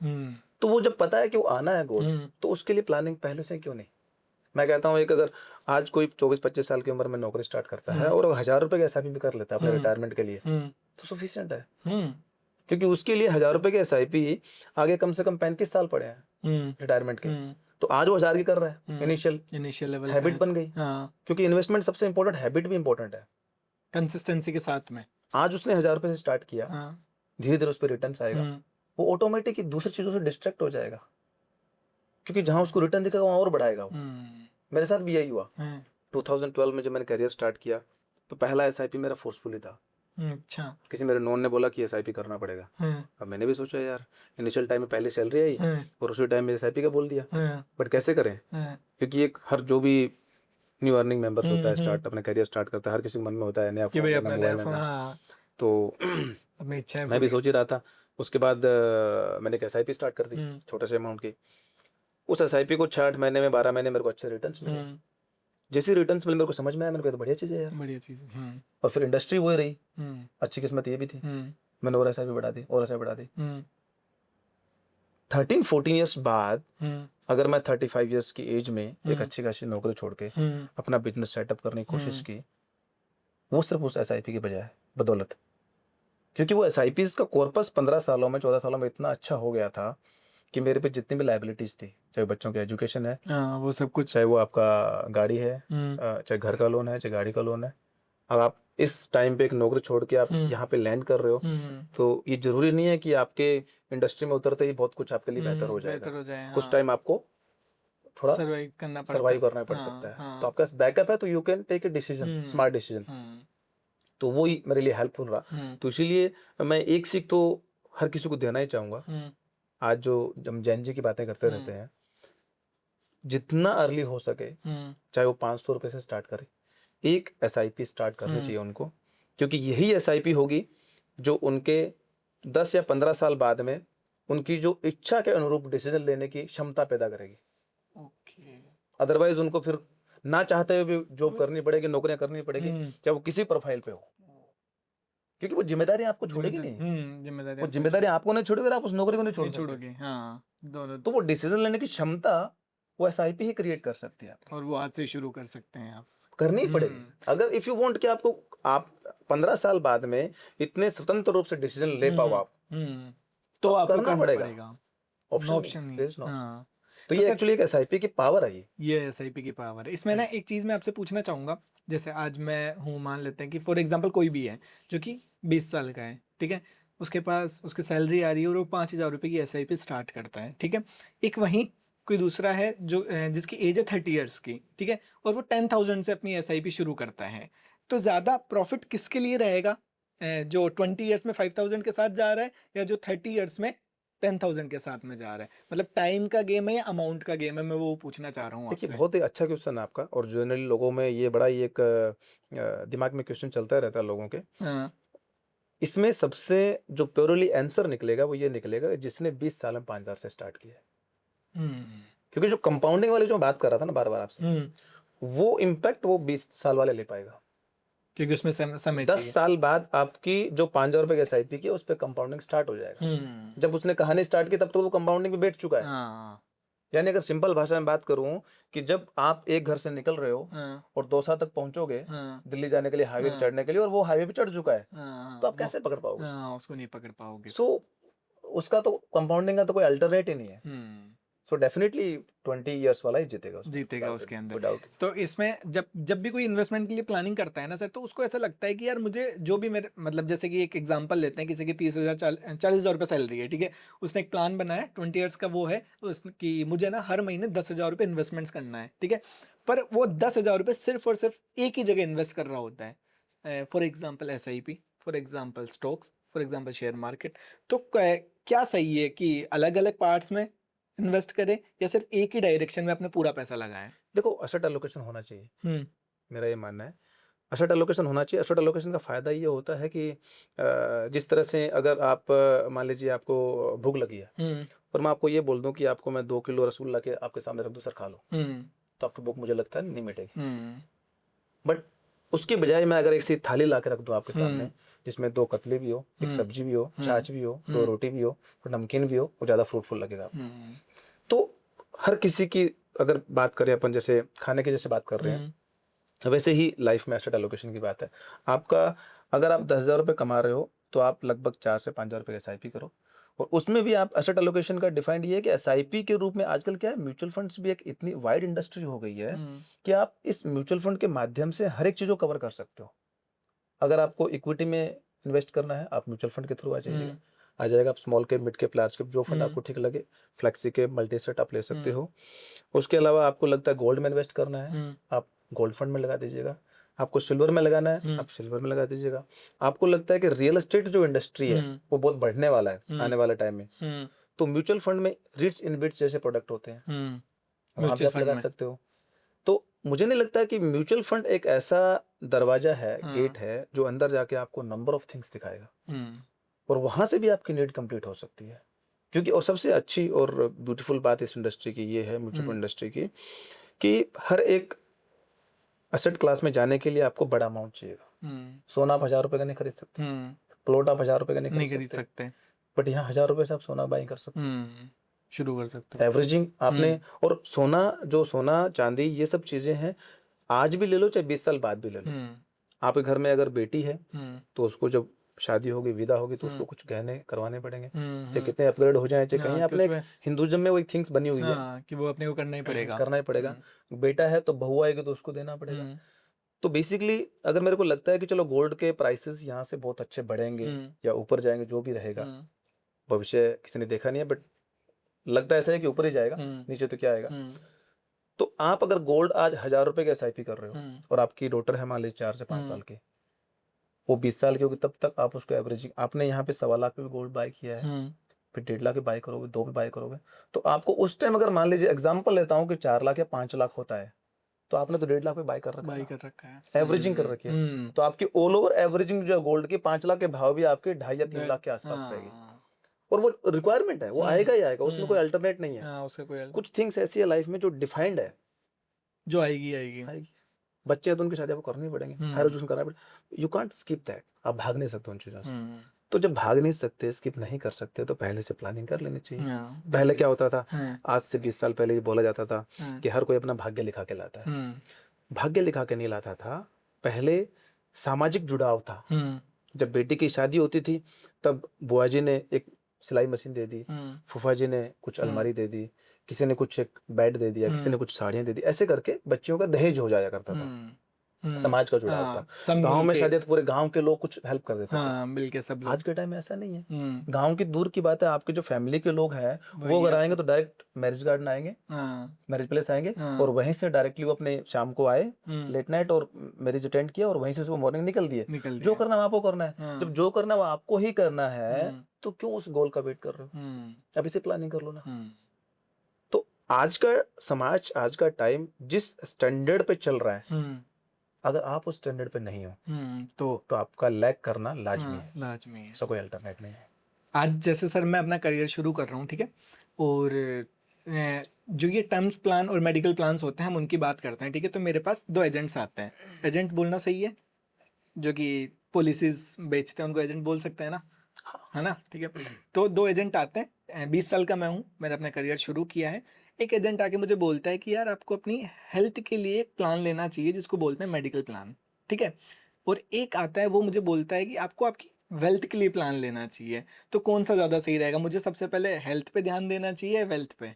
तो वो जब पता है कि वो आना है गोल, तो उसके लिए प्लानिंग पहले से क्यों नहीं। मैं कहता हूँ एक, अगर आज कोई 24-25 साल की उम्र में नौकरी स्टार्ट करता है और 1000 रुपए का एसआईपी भी कर लेता है अपने रिटायरमेंट के लिए, तो सफिशिएंट है, क्योंकि उसके लिए 1000 रुपए के एसआईपी आगे कम से कम 35 साल पड़े हैं रिटायरमेंट के। तो आज वो 1000 की कर रहा है, इनिशियल लेवल हैबिट बन गई। क्योंकि इन्वेस्टमेंट सबसे इंपॉर्टेंट, हैबिट भी इंपॉर्टेंट है, कंसिस्टेंसी के साथ में। आज उसने 1000 रुपए से स्टार्ट किया, धीरे धीरे उस पर रिटर्न आएगा, वो ऑटोमेटिक दूसरी चीजों से डिस्ट्रैक्ट हो जाएगा, क्योंकि जहां उसको रिटर्न दिखेगा वहां और बढ़ाएगा वो। मेरे साथ भी यही हुआ। 2012 में जब मैंने करियर स्टार्ट किया तो पहला एसआईपी मेरा फोर्सफुली था। अच्छा। किसी मेरे नॉन ने बोला कि एसआईपी करना पड़ेगा। अब मैंने भी सोचा यार इनिशियल टाइम में पहले सैलरी आई और उसी टाइम में एसआईपी का बोल दिया, बट कैसे करें, क्योंकि एक हर जो भी न्यू अर्निंग मेंबर्स होता है, स्टार्ट अपना करियर स्टार्ट करता है, हर किसी के मन में होता है नया फोन लेना, तो मैं भी सोच ही रहा था। उसके बाद मैंने एक एसआईपी स्टार्ट कर दी छोटे से अमाउंट की। उस एसआईपी को 6 महीने में 12 महीने मेरे को अच्छे रिटर्न्स मिले। जैसे रिटर्न्स मिले मेरे को समझ में आया, मैंने कहा तो बढ़िया चीज़ है यार, बढ़िया चीज़ है। और फिर इंडस्ट्री वही रही, अच्छी किस्मत ये भी थी, मैंने और एसआईपी बढ़ा दी और एसआईपी बढ़ा दी। 13-14 ईयर्स बाद अगर मैं 35 ईयर्स की एज में एक अच्छी खासी नौकरी छोड़ के अपना बिजनेस सेटअप करने की कोशिश की, वो सिर्फ उस एसआईपी की बजाय बदौलत, क्योंकि वो एसआईपीज का कॉर्पस 15 सालों में 14 सालों में इतना अच्छा हो गया था कि मेरे पे जितनी भी लायबिलिटीज थी, चाहे बच्चों की एजुकेशन है, वो सब कुछ, चाहे वो आपका गाड़ी है, चाहे घर का लोन है, चाहे गाड़ी का लोन है, अब आप इस टाइम पे एक नौकरी छोड़ के आप यहाँ पे लैंड कर रहे हो, तो ये जरूरी नहीं है कि आपके इंडस्ट्री में उतरते ही बहुत कुछ आपके लिए बेहतर हो जाएगा। कुछ टाइम आपको थोड़ा सर्वाइव करना पड़ सकता है। तो आपके पास बैकअप है तो you can take a decision, smart decision. तो वो ही मेरे लिए हेल्पफुल रहा। तो इसीलिए मैं एक सीख तो हर किसी को देना ही चाहूंगा। आज जो हम जैन जी की बातें करते रहते हैं, जितना अर्ली हो सके, चाहे वो 500 रुपए से स्टार्ट करे, एक एसआईपी स्टार्ट करनी चाहिए उनको, क्योंकि यही एसआईपी होगी जो उनके 10 या 15 साल बाद में उनकी जो इच्छा के अनुरूप डिसीजन लेने की क्षमता पैदा करेगी। ओके। अदरवाइज उनको फिर ना चाहते हुए भी जॉब करनी पड़ेगी, नौकरियां करनी पड़ेगी, चाहे वो किसी प्रोफाइल पे हो, क्योंकि वो जिम्मेदारी आपको छोड़ेगी नहीं। जिम्मेदारी वो जिम्मेदारी आपको नहीं छोड़ेगी और आप उस नौकरी को नहीं छोड़ सकते। छोड़ोगे। हाँ, दोनों। तो वो डिसीजन लेने की क्षमता वो एसआईपी ही क्रिएट कर सकती है आपकी। और वो आज से शुरू कर सकते हैं आप। करनी ही पड़ेगी अगर इफ यू वांट कि आपको आप 15 साल बाद में इतने स्वतंत्र रूप से डिसीजन ले पाओ आप, तो आपको करना करना पड़ेगा। Option there is no option। हाँ। तो ये एक्चुअली एक एसआईपी की पावर है। ये एसआईपी की पावर है। इसमें ना एक चीज़ मैं आपसे पूछना चाहूँगा, जैसे आज मैं हूँ, मान लेते हैं कि फॉर एग्जांपल कोई भी है जो कि 20 साल का है, ठीक है, उसके पास उसकी सैलरी आ रही है और वो 5,000 रुपये की एसआईपी स्टार्ट करता है, ठीक है। एक वहीं कोई दूसरा है जो जिसकी एज है 30 ईयर्स की, ठीक है, और वो 10,000 से अपनी एसआईपी शुरू करता है। तो ज़्यादा प्रॉफिट किसके लिए रहेगा, जो 20 ईयर्स में 5,000 के साथ जा रहा है या जो 30 ईयर्स में 10,000 के साथ में जा रहा है? मतलब टाइम का गेम है या अमाउंट का गेम है, मैं वो पूछना चाह रहा हूँ देखिए आपसे। बहुत ही अच्छा क्वेश्चन है आपका, और जनरली लोगों में ये बड़ा ही एक दिमाग में क्वेश्चन चलता रहता है लोगों के। हाँ। इसमें सबसे जो प्योरली आंसर निकलेगा वो ये निकलेगा जिसने 20 साल में 5,000 से स्टार्ट किया है। क्योंकि जो कंपाउंडिंग वाली जो बात कर रहा था ना बार बार आपसे, वो इम्पैक्ट वो 20 साल वाले ले पाएगा, क्योंकि उसमें समय 10 साल बाद आपकी जो 5,000 रुपए की एसआईपी की उस पर कंपाउंडिंग स्टार्ट हो जाएगा। जब उसने कहानी स्टार्ट की तब तो वो कंपाउंडिंग में बैठ चुका है। यानी अगर सिंपल भाषा में बात करूं कि जब आप एक घर से निकल रहे हो और दौसा तक पहुंचोगे दिल्ली जाने के लिए, हाईवे पे चढ़ने के लिए, और वो हाईवे पे चढ़ चुका है, तो आप कैसे पकड़ पाओगे? उसको नहीं पकड़ पाओगे। सो उसका तो कंपाउंडिंग का तो कोई अल्टरनेट ही नहीं है। सो डेफिनेटली 20 इयर्स वाला ही जीतेगा उसके अंदर। तो इसमें जब भी कोई इन्वेस्टमेंट के लिए प्लानिंग करता है ना सर, तो उसको ऐसा लगता है कि यार मुझे जो भी मेरे, मतलब जैसे कि एक एग्जांपल लेते हैं, किसी की 30,000 40,000 रुपये सैलरी है, ठीक है, उसने एक प्लान बनाया 20 ईयर्स का, वो है कि मुझे ना हर महीने 10,000 रुपये इन्वेस्टमेंट्स करना है, ठीक है, पर वो 10,000 रुपये सिर्फ और सिर्फ एक ही जगह इन्वेस्ट कर रहा होता है, for example SIP, for example stocks, for example share market. तो क्या सही है कि अलग अलग पार्ट्स में इन्वेस्ट करें या सिर्फ एक ही डायरेक्शन में अपने पूरा पैसा लगाएं? देखो असेट एलोकेशन होना चाहिए, मेरा ये मानना है। असेट एलोकेशन होना चाहिए। असेट एलोकेशन का फ़ायदा ये होता है कि जिस तरह से अगर आप मान लीजिए आपको भूख लगी है और मैं आपको ये बोल दूं कि आपको मैं 2 किलो रसगुल्ला के आपके सामने रख दूं, सर खा लो, तो आपकी भूख मुझे लगता है नहीं मिटेगी। बट उसके बजाय मैं अगर एक सी थाली ला के रख दूं आपके सामने, जिसमें 2 कतली भी हो, एक सब्जी भी हो, छाछ भी हो, 2 रोटी भी हो और नमकीन भी हो, वो ज़्यादा फ्रूटफुल लगेगा। तो हर किसी की अगर बात करें अपन, जैसे खाने की जैसे बात कर रहे हैं, वैसे ही लाइफ में एसेट एलोकेशन की बात है। आपका अगर आप 10,000 रुपये कमा रहे हो तो आप लगभग 4 से 5,000 रुपये का SIP करो, और उसमें भी आप एसेट एलोकेशन का डिफाइंड ये है कि SIP के रूप में आजकल क्या है, म्यूचुअल फंड्स भी एक इतनी वाइड इंडस्ट्री हो गई है कि आप इस म्यूचुअल फंड के माध्यम से हर एक चीज़ को कवर कर सकते हो। अगर आपको इक्विटी में इन्वेस्ट करना है आप म्यूचुअल फंड के थ्रू आ जाएगा। आप small cap, mid cap, large cap, जो फंड आपको ठीक लगे, फ्लेक्सी कैप, मल्टी सेट आप ले सकते हो। उसके अलावा आपको लगता है गोल्ड में इन्वेस्ट करना है, आप गोल्ड फंड में लगा दीजिएगा। आपको सिल्वर में लगाना है, आप सिल्वर में लगा दीजिएगा। आपको लगता है कि रियल एस्टेट जो इंडस्ट्री है वो बहुत बढ़ने वाला है आने वाले टाइम में, तो म्यूचुअल फंड में रिट्स इन बिट्स जैसे प्रोडक्ट होते हैं, वहाँ पे आप लगा सकते हो। तो मुझे नहीं लगता कि म्यूचुअल फंड एक ऐसा दरवाजा है, गेट है, जो अंदर जाके आपको नंबर ऑफ थिंग्स दिखाएगा और वहां से भी आपकी नीड कंप्लीट हो सकती है। क्योंकि और सबसे अच्छी और ब्यूटीफुल बात इस इंडस्ट्री की ये है, म्यूचुअल फंड इंडस्ट्री की, कि हर एक एसेट क्लास में जाने के लिए आपको बड़ा अमाउंट चाहिएगा। सोना आप 1,000 रुपए का नहीं खरीद सकते, प्लॉट आप 1,000 रुपए का नहीं खरीद सकते, बट यहाँ 1,000 रुपए से आप सोना बाई कर सकते हैं, शुरू कर सकते हो। एवरेजिंग आपने, और सोना चांदी ये सब चीजें हैं, आज भी ले लो चाहे 20 साल बाद भी ले लो। आपके घर में अगर बेटी है तो उसको जब शादी होगी, विदा होगी, तो उसको कुछ गहने करवाने पड़ेंगे, चाहे कितने अपग्रेड हो जाए, चाहे कहीं अपने हिंदुइज्म में वो थिंग्स बनी हुई है कि वो अपने को करना ही पड़ेगा। बेटा है तो बहू आएगी तो उसको देना पड़ेगा। तो बेसिकली अगर मेरे को लगता है कि चलो गोल्ड के प्राइसेस यहाँ से बहुत अच्छे बढ़ेंगे या ऊपर जाएंगे, जो भी रहेगा, भविष्य किसी ने देखा नहीं है, बट लगता ऐसा है कि ऊपर ही जाएगा, नीचे तो क्या आएगा। तो आप अगर गोल्ड आज 1,000 रुपए का SIP कर रहे हो और आपकी डॉटर है मान लीजिए 4 से 5 साल की, वो 20 साल की होगी, तब तक आप उसको एवरेजिंग, आपने यहाँ पे 1.25 लाख पे भी गोल्ड बाय किया है, फिर 1.5 लाख पे बाय करोगे, 2 पे बाय करोगे, तो आपको उस टाइम अगर मान लीजिए एग्जांपल लेता हूँ कि 4 लाख या 5 लाख होता है, तो आपने तो 1.5 लाख पे बाय कर रखा बाई है, कर रखा है। एवरेजिंग कर रखी है। तो आपकी ऑल ओवर एवरेजिंग जो है गोल्ड की 5 लाख के भाव भी आपके 2.5 या 3 लाख के आसपास रहेगी। हाँ। और वो रिक्वायरमेंट है, वो आएगा ही आएगा, उसमें कोई अल्टरनेट नहीं है। हाँ, उसका कोई कुछ थिंग्स ऐसी है लाइफ में जो डिफाइंड है, जो आएगी आएगी। आएगी। बच्चे हैं तो उनकी शादी आपको करनी पड़ेंगे, हायर एजुकेशन करना पड़ेगा, यू कांट स्किप दैट, आप भाग नहीं सकते उन चीज़ों से। तो जब भाग नहीं सकते, स्किप नहीं कर सकते, तो पहले से प्लानिंग कर लेनी चाहिए। हाँ, पहले क्या होता था, हाँ, आज से 20 साल पहले ये बोला जाता था हाँ, कि हर कोई अपना भाग्य लिखा के लाता है। भाग्य लिखा के नहीं लाता था, पहले सामाजिक जुड़ाव था। जब बेटी की शादी होती थी तब बुआ जी ने एक सिलाई मशीन दे दी, फूफा जी ने कुछ अलमारी दे दी, किसी ने कुछ एक बेड दे दिया, किसी ने कुछ साड़ियाँ दे दी, ऐसे करके बच्चियों का दहेज हो जाया करता था। समाज का जुड़ाव था। सब गांव मिल में के। शादी तो पूरे गांव के लोग कुछ हेल्प कर देते थे। हाँ, मिल के सब लोग। आज के टाइम में ऐसा नहीं है। गांव की दूर की बात है, आपके जो फैमिली के लोग हैं वो वही अगर आएंगे तो डायरेक्ट मैरिज गार्डन आएंगे, हाँ, मैरिज प्लेस आएंगे, हाँ। और वहीं से डायरेक्टली वो अपने शाम को आए लेट नाइट और मैरिज अटेंड किया, और वहीं से सुबह मॉर्निंग निकल दिए। निकल जो दिया। करना है आपको करना है। हाँ। जब जो करना है वो आपको ही करना है, तो क्यों उस गोल का वेट कर रहे हो? अभी से प्लानिंग कर लो ना। तो आज का समाज, आज का टाइम जिस स्टैंडर्ड पे चल रहा है, अगर आप उस स्टैंडर्ड पे नहीं हो तो आपका लैग करना लाजमी है, लाजमी है। उसका कोई अल्टरनेट नहीं है। आज जैसे सर मैं अपना करियर शुरू कर रहा हूँ, ठीक है, और जो ये टर्म्स प्लान और मेडिकल प्लान्स होते हैं हम उनकी बात करते हैं, ठीक है। तो मेरे पास 2 एजेंट्स आते हैं, एजेंट बोलना सही है, जो कि पॉलिसीज बेचते हैं उनको एजेंट बोल सकते हैं ना, है ना, ठीक है। तो 2 एजेंट आते हैं, 20 साल का मैं हूँ, मैंने अपना करियर शुरू किया है। एक एजेंट आके मुझे बोलता है कि यार आपको अपनी हेल्थ के लिए एक प्लान लेना चाहिए जिसको बोलते हैं मेडिकल प्लान, ठीक है। और एक आता है वो मुझे बोलता है कि आपको आपकी वेल्थ के लिए प्लान लेना चाहिए। तो कौन सा ज़्यादा सही रहेगा, मुझे सबसे पहले हेल्थ पे ध्यान देना चाहिए या वेल्थ पे?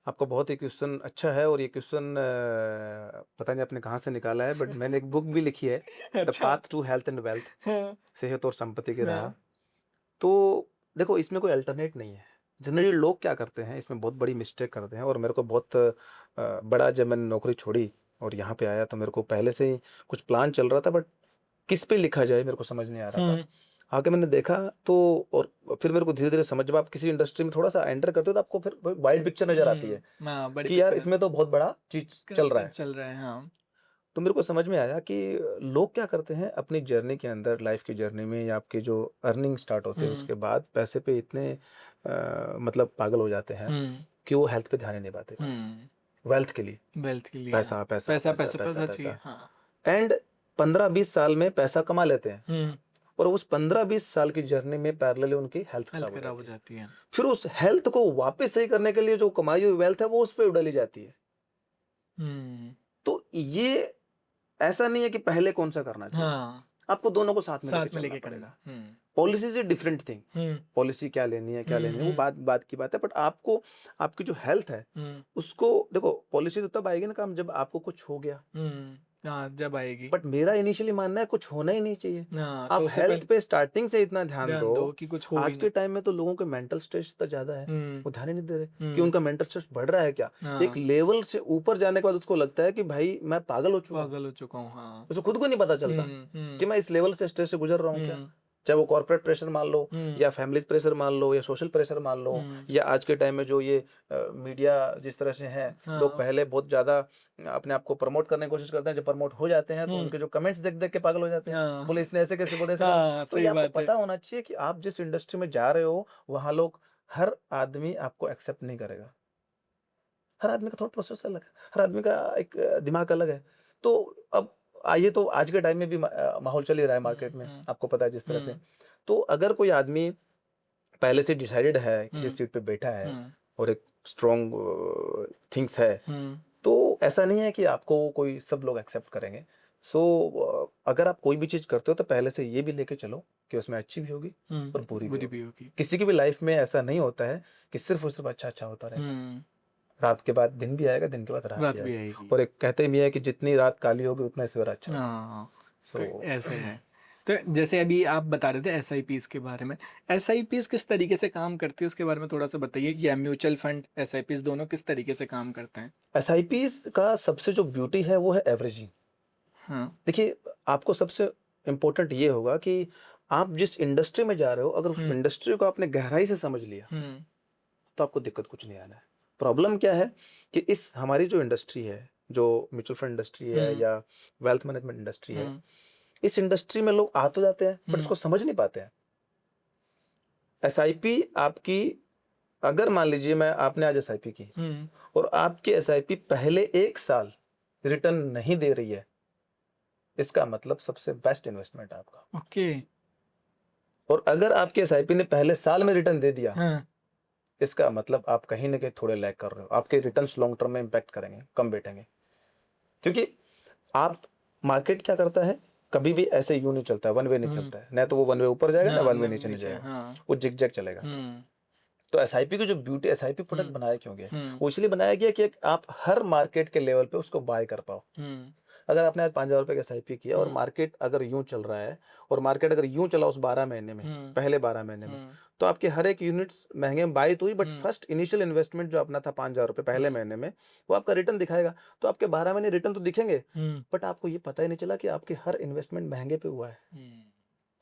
आपका बहुत ही क्वेश्चन अच्छा है, और ये क्वेश्चन पता नहीं आपने कहाँ से निकाला है, बट मैंने एक बुक भी लिखी है, the path to health and wealth, हाँ, सेहत और संपत्ति की राह। हाँ, तो देखो, इसमें कोई अल्टरनेट नहीं है। जनरली लोग क्या करते हैं, इसमें बहुत बड़ी मिस्टेक करते हैं, और मेरे को बहुत बड़ा, जब मैंने नौकरी छोड़ी और यहाँ पे आया तो मेरे को पहले से ही कुछ प्लान चल रहा था, बट किस पे लिखा जाए मेरे को समझ नहीं आ रहा था। आके मैंने देखा तो, और फिर मेरे को धीरे धीरे समझ, जब आप किसी इंडस्ट्री में थोड़ा सा एंटर करते हो तो आपको फिर वाइड पिक्चर नजर आती है बड़ी कि यार पिक्चर इसमें तो बहुत बड़ा चीज चल रहा है। चल रहा है। हाँ, तो मेरे को समझ में आया कि लोग क्या करते हैं अपनी जर्नी के अंदर, लाइफ की जर्नी में, या आपके जो अर्निंग स्टार्ट होते हैं उसके बाद पैसे पे इतने मतलब पागल हो जाते हैं कि वो हेल्थ पे ध्यान ही नहीं पाते। वेल्थ के लिए, वेल्थ के लिए, पैसा पैसा पैसा पैसा पैसा पैसा पैसा चाहिए। पैसा, हाँ, एंड 15-20 साल में पैसा कमा लेते हैं, और उस 15-20 साल की जर्नी में पैरेलली उनकी हेल्थ हेल्थ खराब खराब हो हो जाती जाती है। है। फिर उस हेल्थ को वापस सही करने के लिए जो कमाई हुई वेल्थ है वो उस पर उड़ाली जाती है। तो ये ऐसा नहीं है कि पहले कौन सा करना चाहिए, हाँ, आपको दोनों को साथ में साथ लेके में चलना लेके पड़ेगा। करना। Policy is different thing, policy क्या लेनी है क्या लेनी है वो बात बात की बात है, बट आपको आपकी जो हेल्थ है उसको देखो, पॉलिसी तो तब आएगी ना काम जब आपको कुछ हो गया, हाँ, जब आएगी। बट मेरा इनिशियली मानना है कुछ होना ही नहीं चाहिए। हाँ, आप तो उससे हेल्थ पहले पे स्टार्टिंग से इतना ध्यान दो। कि कुछ हो ही आज ना। के टाइम में तो लोगों के मेंटल स्ट्रेस इतना ज्यादा है, वो ध्यान ही नहीं दे रहे कि उनका मेंटल स्ट्रेस बढ़ रहा है क्या। हाँ, एक लेवल से ऊपर जाने के बाद उसको लगता है कि भाई मैं पागल हो चुका हूँ, पागल हो चुका हूँ। हाँ, उसको खुद को नहीं पता चलता कि मैं इस लेवल से स्ट्रेस से गुजर रहा हूँ क्या। चाहे वो कॉर्पोरेट प्रेशर मान लो, या फैमिली प्रेशर मान लो, या सोशल प्रेशर मान लो, या आज के टाइम में जो ये मीडिया जिस तरह से है, लोग पहले बहुत ज्यादा अपने आप को प्रमोट करने की कोशिश करते हैं, जब प्रमोट हो जाते हैं तो उनके जो कमेंट्स देख देख के पागल हो जाते हैं, बोले इसने ऐसे कैसे बोले, तो ये आपको पता होना चाहिए कि आप जिस इंडस्ट्री में जा रहे हो वहां लोग, हर आदमी आपको एक्सेप्ट नहीं करेगा। हर आदमी का थोड़ा प्रोसेस अलग है, हर आदमी का एक दिमाग अलग है। तो अब आइए, तो आज के टाइम में भी माहौल चल ही रहा है मार्केट में, आपको पता है जिस तरह से। तो अगर कोई आदमी पहले से डिसाइडेड है, किसी सीट पे बैठा है और एक स्ट्रॉन्ग थिंग्स है, तो ऐसा नहीं है कि आपको कोई सब लोग एक्सेप्ट करेंगे। सो अगर आप कोई भी चीज़ करते हो तो पहले से ये भी लेके चलो कि उसमें अच्छी भी होगी और बुरी भी होगी। किसी की भी लाइफ में ऐसा नहीं होता है कि सिर्फ और सिर्फ अच्छा अच्छा होता रहे। रात के बाद दिन भी आएगा, दिन के बाद रात भी आएगी। और एक कहते भी है कि जितनी रात काली होगी उतना सवेरा अच्छा होगा। तो ऐसे है। तो जैसे अभी आप बता रहे थे एसआईपीज के बारे में, एसआईपीज किस तरीके से काम करती है उसके बारे में थोड़ा सा बताइए, कि म्यूचुअल फंड एसआईपीज दोनों किस तरीके से काम करते हैं? एसआईपीज का सबसे जो ब्यूटी है वो है एवरेजिंग। हाँ, देखिए, आपको सबसे इम्पोर्टेंट ये होगा कि आप जिस इंडस्ट्री में जा रहे हो, अगर उस इंडस्ट्री को आपने गहराई से समझ लिया तो आपको दिक्कत कुछ नहीं आना है। प्रॉब्लम क्या है कि इस हमारी जो इंडस्ट्री है, जो म्यूचुअल फंड इंडस्ट्री है हम्म, या वेल्थ मैनेजमेंट इंडस्ट्री है, हम्म, इस इंडस्ट्री में लोग आ तो जाते हैं बट हम्म, इसको समझ नहीं पाते हैं। एसआईपी आपकी, अगर मान लीजिए मैं आपने आज एसआईपी की हम्म, और आपकी एसआईपी पहले 1 साल रिटर्न नहीं दे रही है, इसका मतलब सबसे बेस्ट इन्वेस्टमेंट है आपका। ओके, और अगर आपके एसआईपी ने पहले साल में रिटर्न दे दिया, हाँ, इसका मतलब आप कहीं ना कहीं थोड़े लैग कर रहे हो, आपके रिटर्न्स लॉन्ग टर्म में इंपैक्ट करेंगे, कम बैठेंगे। क्योंकि आप, मार्केट क्या करता है, कभी भी ऐसे यूं नहीं चलता है, वन वे नहीं चलता है, ना तो वो वन वे ऊपर जाएगा ना हाँ, वन वे नीचे नहीं नीचे, जाएगा, हाँ, वो जिग जैग चलेगा। हम्म, तो एसआईपी की जो ब्यूटी, एसआईपी प्रोडक्ट हम्म, बनाया क्यों गया, हम्म, वो इसलिए बनाया गया कि आप हर मार्केट के लेवल पे उसको बाय कर पाओ। हम्म, अगर आपने आज 5,000 रुपये का एसआईपी किया और हम्म, मार्केट अगर यूं चल रहा है, और मार्केट अगर यूं चला उस 12 महीने में, हम्म, पहले 12 महीने में, हम्म, तो आपके हर एक यूनिट्स महंगे में बाई तो हुई, but hmm, first initial investment जो अपना था 5,000 रुपये पहले हम्म, महीने में, वो आपका रिटर्न दिखाएगा। तो आपके 12 महीने रिटर्न तो दिखेंगे, हम्म, बट आपको ये पता ही नहीं चला कि आपके हर इन्वेस्टमेंट महंगे पे हुआ है, हम्म,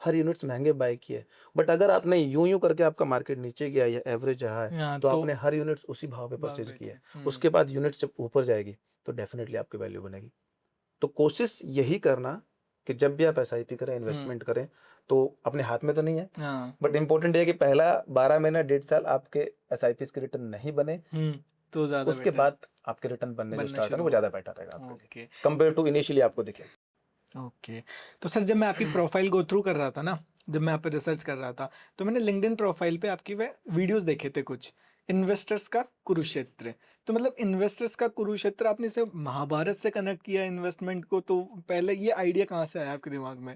हर यूनिट्स महंगे बाय किए। बट अगर आपने यूं यूं करके आपका मार्केट नीचे गया या एवरेज रहा है, हाँ, तो तो आपने हर यूनिट्स उसी भाव पे बाग परचेज किया बेचे, है, उसके बाद यूनिट्स जब ऊपर जाएगी तो डेफिनेटली आपकी वैल्यू बनेगी। तो कोशिश यही करना कि जब भी आप एसआईपी करें, हम्म, इन्वेस्टमेंट करें, तो अपने हाथ में तो नहीं है, हाँ, बट इंपॉर्टेंट है कि पहला 12 महीना 1.5 साल आपके एसआईपी के रिटर्न नहीं बने, तो ज़्यादा उसके बेटर बाद आपके रिटर्न बनने जो बनना स्टार्ट है शुरू वो हो। ज़्यादा बेटर रहेगा आपके लिए, ओके, कंपेयर टू इनिशियली आपको दिखे। ओके। तो सर, जब मैं आपकी प्रोफाइल गो थ्रू कर रहा था ना, जब मैं आप पे रिसर्च कर रहा था, तो मैंने लिंक्डइन प्रोफाइल पे आपकी वे वीडियोस देखे थे कुछ, इन्वेस्टर्स का कुरुक्षेत्र। तो मतलब इन्वेस्टर्स का कुरुक्षेत्र, आपने इसे महाभारत से कनेक्ट किया इन्वेस्टमेंट को, तो पहले ये आइडिया कहाँ से आया आपके दिमाग में?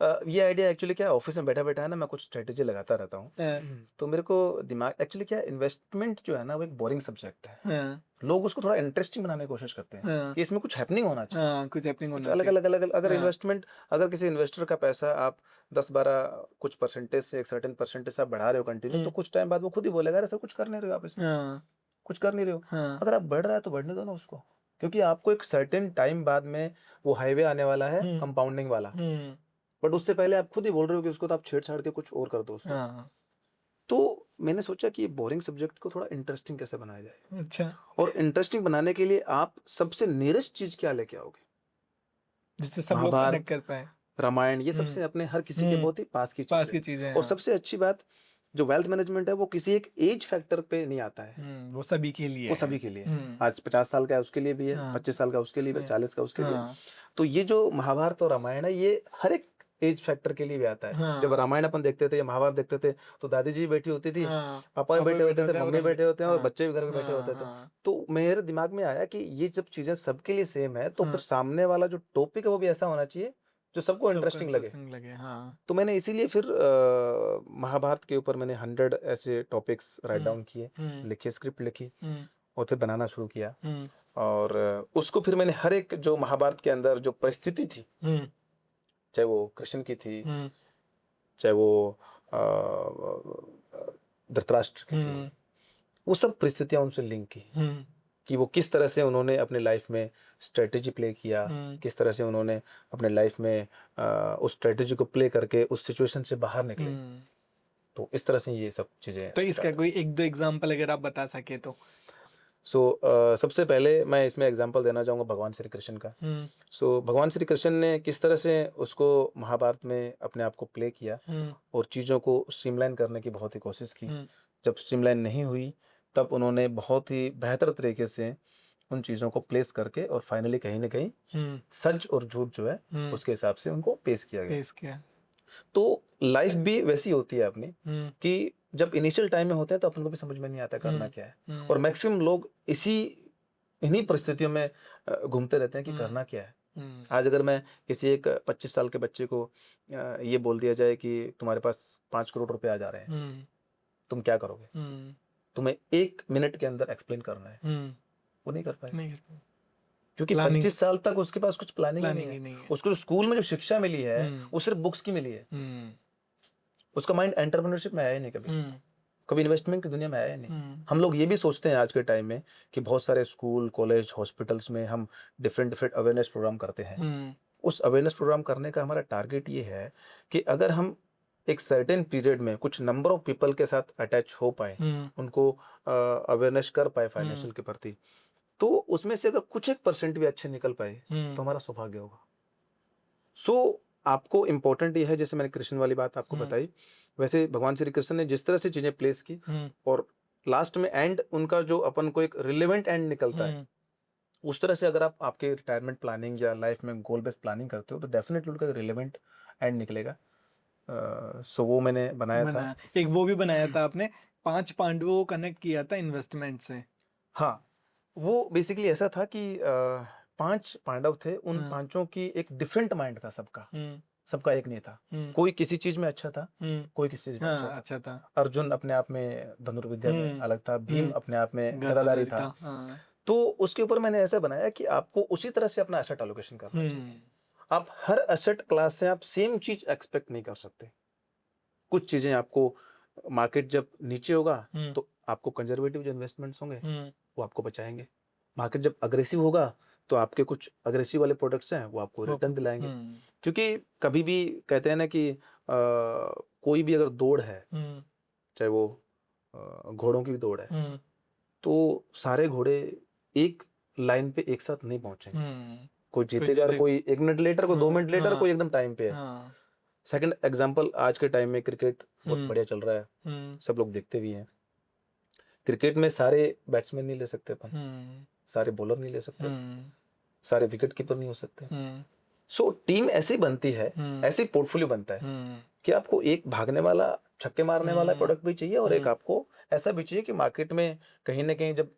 ये आइडिया एक्चुअली क्या है, ऑफिस में बैठा बैठा है ना, मैं कुछ स्ट्रेटेजी लगाता रहता हूँ। हाँ, तो मेरे को दिमाग, एक्चुअली क्या है, इन्वेस्टमेंट जो है ना वो एक बोरिंग सब्जेक्ट है। हाँ, लोग उसको थोड़ा इंटरेस्टिंग बनाने की कोशिश करते हैं हाँ, कि इसमें कुछ हैपनिंग होना चाहिए, हाँ, कुछ हैपनिंग कुछ होना अलग चाहिए। अलग अलग अलग। अगर हाँ, इन्वेस्टमेंट, अगर किसी इन्वेस्टर का पैसा आप 10-12 कुछ परसेंटेज से, एक सर्टेन परसेंटेज से आप बढ़ा रहे हो कंटिन्यू, तो कुछ टाइम बाद वो खुद ही बोलेगा, अरे सर कुछ कर नहीं रहे हो आप इसमें, हाँ, कुछ कर नहीं रहे हो। हाँ, अगर आप बढ़ रहा है तो बढ़ने दो ना उसको, क्योंकि आपको एक सर्टेन टाइम बाद में वो हाईवे आने वाला है हम्म, कंपाउंडिंग वाला, हम्म, बट उससे पहले आप खुद ही बोल रहे हो कि उसको तो आप छेड़छाड़ के कुछ और कर दो उसको। हाँ, तो मैंने सोचा कि ये बोरिंग सब्जेक्ट को थोड़ा इंटरेस्टिंग कैसे बनाया जाए, अच्छा, और इंटरेस्टिंग बनाने के लिए आप सबसे नियरेस्ट चीज क्या लेके आओगे। जिससे सब लोग महाभारत, कनेक्ट कर पाए। रामायण, ये हम्म, सबसे अपने हर किसी के हम्म, बहुत ही पास की पास चीजें की हैं। चीजें, और हाँ। सबसे अच्छी बात, जो वेल्थ मैनेजमेंट है वो किसी एक एज फैक्टर पे नहीं आता है, वो सभी के लिए वो है। सभी के लिए है। हम्म, आज 50 साल का है उसके लिए भी है, हाँ, 25 साल का उसके लिए भी है, उसमें, 40 का उसके लिए है। हाँ, तो ये जो महाभारत और रामायण है, ये हर एक एज फैक्टर के लिए भी आता है। जब हाँ, रामायण अपन देखते थे या महाभारत देखते थे, तो दादी जी भी बैठी होती थी, हाँ, पापा भी पापा भी बैठे बैठे होते थे, होते हैं और मम्मी हम भी, बैठे होते हैं, और हाँ, बच्चे भी घर में बैठे हाँ, होते थे। हाँ, तो मेरे दिमाग में आया कि ये जब चीजें सबके लिए सेम है, तो फिर हाँ, सामने वाला जो टॉपिक है वो भी ऐसा होना चाहिए जो सबको सबको इंटरेस्टिंग लगे। इंटरेस्टिंग लगे, हाँ। तो मैंने इसीलिए फिर महाभारत के ऊपर मैंने 100 ऐसे टॉपिक्स राइट हम्म, डाउन किए, हम्म, लिखे, स्क्रिप्ट लिखी, हम्म, और फिर बनाना शुरू किया। हम्म, और उसको फिर मैंने हर एक जो महाभारत के अंदर जो परिस्थिति थी, हम्म, चाहे वो कृष्ण की थी, हम्म, चाहे वो धृतराष्ट्र की थी, हम्म, वो सब परिस्थितियां उनसे लिंक की, हम्म, कि वो किस तरह से उन्होंने अपने लाइफ में स्ट्रेटेजी प्ले किया, हम्म, किस तरह से उन्होंने अपने लाइफ में उस स्ट्रेटेजी को प्ले करके उस सिचुएशन से बाहर निकले। हम्म। तो इस तरह से ये सब चीज़ें तो इसका स्टार्ट। कोई एक दो एग्जांपल अगर आप बता सके तो? सो सबसे पहले मैं इसमें एग्जांपल देना चाहूँगा भगवान श्री कृष्ण का। हम्म, सो भगवान श्री कृष्ण ने किस तरह से उसको महाभारत में अपने आप को प्ले किया, हम्म, और चीज़ों को स्ट्रीमलाइन करने की बहुत ही कोशिश की। हम्म, जब स्ट्रीमलाइन नहीं हुई, तब उन्होंने बहुत ही बेहतर तरीके से उन चीज़ों को प्लेस करके, और फाइनली कहीं ना कहीं हम्म, सच और झूठ जो है हम्म, उसके हिसाब से उनको पेश किया गया। पेश किया। तो लाइफ भी वैसी होती है अपनी, हम्म, कि जब इनिशियल टाइम में होते हैं तो अपन को भी समझ में नहीं आता करना हम्म, क्या है, हम्म, और मैक्सिमम लोग इन्हीं परिस्थितियों में घूमते रहते हैं कि हम्म, करना क्या है। हम्म, आज अगर मैं किसी एक 25 साल के बच्चे को ये बोल दिया जाए कि तुम्हारे पास 5 करोड़ रुपए आ जा रहे हैं, हम्म, तुम क्या करोगे, हम्म, तुम्हें 1 मिनट के अंदर एक्सप्लेन करना है, हम्म, वो नहीं कर पाएगा, नहीं कर पाए। क्योंकि प्लानिंग, 25 साल तक उसके पास कुछ प्लानिंग ही नहीं प्लानिंग ही है। नहीं है। उसको जो स्कूल में जो शिक्षा मिली है हम्म, वो सिर्फ बुक्स की मिली है, हम्म, उसका माइंड एंटरप्रेन्योरशिप में आया ही नहीं कभी, हम्म, कभी इन्वेस्टमेंट की दुनिया में आया ही नहीं। हम्म, हम लोग ये भी सोचते हैं आज के टाइम में कि बहुत सारे स्कूल, कॉलेज, हॉस्पिटल्स में हम डिफरेंट डिफरेंट अवेयरनेस प्रोग्राम करते हैं। हम्म, उस अवेयरनेस प्रोग्राम करने का हमारा टारगेट ये है कि अगर हम एक सर्टेन पीरियड में कुछ नंबर ऑफ पीपल के साथ अटैच हो पाए, हम्म, उनको अवेयरनेस कर पाए हम्म, फाइनेंशियल के प्रति, तो उसमें से अगर कुछ 1% भी अच्छे निकल पाए तो हमारा सौभाग्य होगा। सो आपको इम्पोर्टेंट ये है, जैसे मैंने कृष्ण वाली बात आपको बताई, वैसे भगवान श्री कृष्ण ने जिस तरह से चीजें प्लेस की और लास्ट में एंड उनका जो अपन को एक रिलेवेंट एंड निकलता है, उस तरह से अगर आप आपके रिटायरमेंट प्लानिंग या लाइफ में गोल बेस्ड प्लानिंग करते हो तो डेफिनेटली उनका रिलेवेंट एंड निकलेगा। सो वो मैंने बनाया था। एक वो भी बनाया था आपने, 5 पांडवों को कनेक्ट किया था इन्वेस्टमेंट से। हाँ, वो बेसिकली ऐसा था कि 5 पांडव थे, उन पांचों की एक डिफरेंट माइंड था सबका, सबका एक नहीं था। कोई किसी चीज में अच्छा था, कोई किसी चीज में अच्छा था। अर्जुन अपने आप में धनुर्विद्या में अलग था, भीम अपने आप में गदाधारी था। तो उसके ऊपर मैंने ऐसा बनाया कि आपको उसी तरह से अपना एसेट एलोकेशन करना चाहिए। आप हर एसेट क्लास से आप सेम चीज एक्सपेक्ट नहीं कर सकते। कुछ चीजें आपको, मार्केट जब नीचे होगा तो आपको कंजर्वेटिव जो इन्वेस्टमेंट्स होंगे वो आपको बचाएंगे। मार्केट जब अग्रेसिव होगा तो आपके कुछ अग्रेसिव वाले प्रोडक्ट्स हैं वो आपको रिटर्न दिलाएंगे। क्योंकि कभी भी कहते हैं ना कि कोई भी अगर दौड़ है, चाहे वो घोड़ों की भी दौड़ है, तो सारे घोड़े एक लाइन पे एक साथ नहीं पहुंचेंगे। कोई जीतेगा, कोई 1 मिनट लेटर, कोई 2 मिनट लेटर, कोई एकदम टाइम पे है। सेकंड एग्जांपल, आज के टाइम में क्रिकेट बहुत बढ़िया चल रहा है, सब लोग देखते भी हैं। क्रिकेट में सारे बैट्समैन नहीं ले सकते अपन, सारे बॉलर नहीं ले सकते, सारे विकेट कीपर नहीं हो सकते। सो टीम ऐसी बनती है, ऐसी पोर्टफोलियो बनता है कि आपको एक भागने वाला, छक्के मारने वाला प्रोडक्ट भी चाहिए और एक आपको ऐसा भी चाहिए कि मार्केट में कहीं ना कहीं जब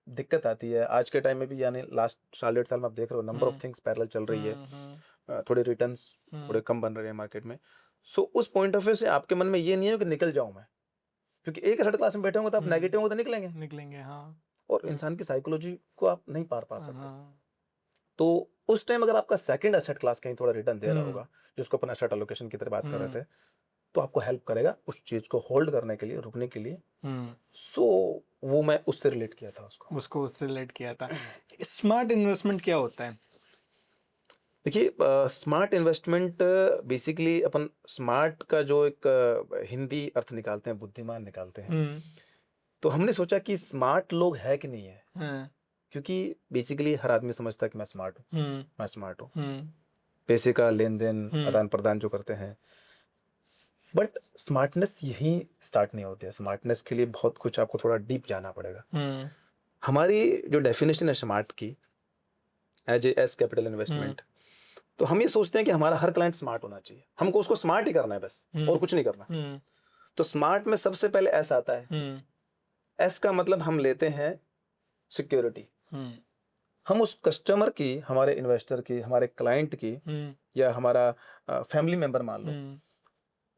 दिक्कत आती है, आज के टाइम में भी, यानी लास्ट 1.5 साल में आप देख रहे हो नंबर ऑफ थिंग्स पैरेलल चल रही है, थोड़े रिटर्न्स थोड़े कम बन रहे हैं मार्केट में। सो उस पॉइंट ऑफ व्यू से आपके मन में ये नहीं है कि निकल जाऊं मैं, क्योंकि एक एसेट क्लास में बैठे होंगे तो आप नेगेटिव होंगे तो निकलेंगे। हाँ, और इंसान की साइकोलॉजी को आप नहीं पार पा सकते। तो उस टाइम अगर आपका सेकंड एसेट क्लास कहीं थोड़ा रिटर्न दे रहा होगा, जिसको अपन एसेट एलोकेशन की तरह बात कर रहे थे, तो आपको हेल्प करेगा उस चीज को होल्ड करने के लिए, रुकने के लिए। सो वो मैं उससे रिलेट किया था, उसको उससे रिलेट किया था। स्मार्ट इन्वेस्टमेंट क्या होता है? देखिए, स्मार्ट इन्वेस्टमेंट बेसिकली अपन स्मार्ट का जो एक हिंदी अर्थ निकालते हैं, बुद्धिमान निकालते हैं। तो हमने सोचा कि स्मार्ट लोग है कि नहीं है, क्योंकि बेसिकली हर आदमी समझता है कि मैं स्मार्ट हूँ, मैं स्मार्ट हूँ, पैसे का लेन देन आदान प्रदान जो करते हैं। बट स्मार्टनेस यही स्टार्ट नहीं होती है। स्मार्टनेस के लिए बहुत कुछ आपको थोड़ा डीप जाना पड़ेगा। हमारी जो डेफिनेशन है स्मार्ट की, एज कैपिटल इन्वेस्टमेंट, तो हम ये सोचते हैं कि हमारा हर क्लाइंट स्मार्ट होना चाहिए, हमको उसको स्मार्ट ही करना है बस, और कुछ नहीं करना। तो स्मार्ट में सबसे पहले एस आता है। एस का मतलब हम लेते हैं सिक्योरिटी। हम उस कस्टमर की, हमारे इन्वेस्टर की, हमारे क्लाइंट की, या हमारा फैमिली मेंबर मान लो,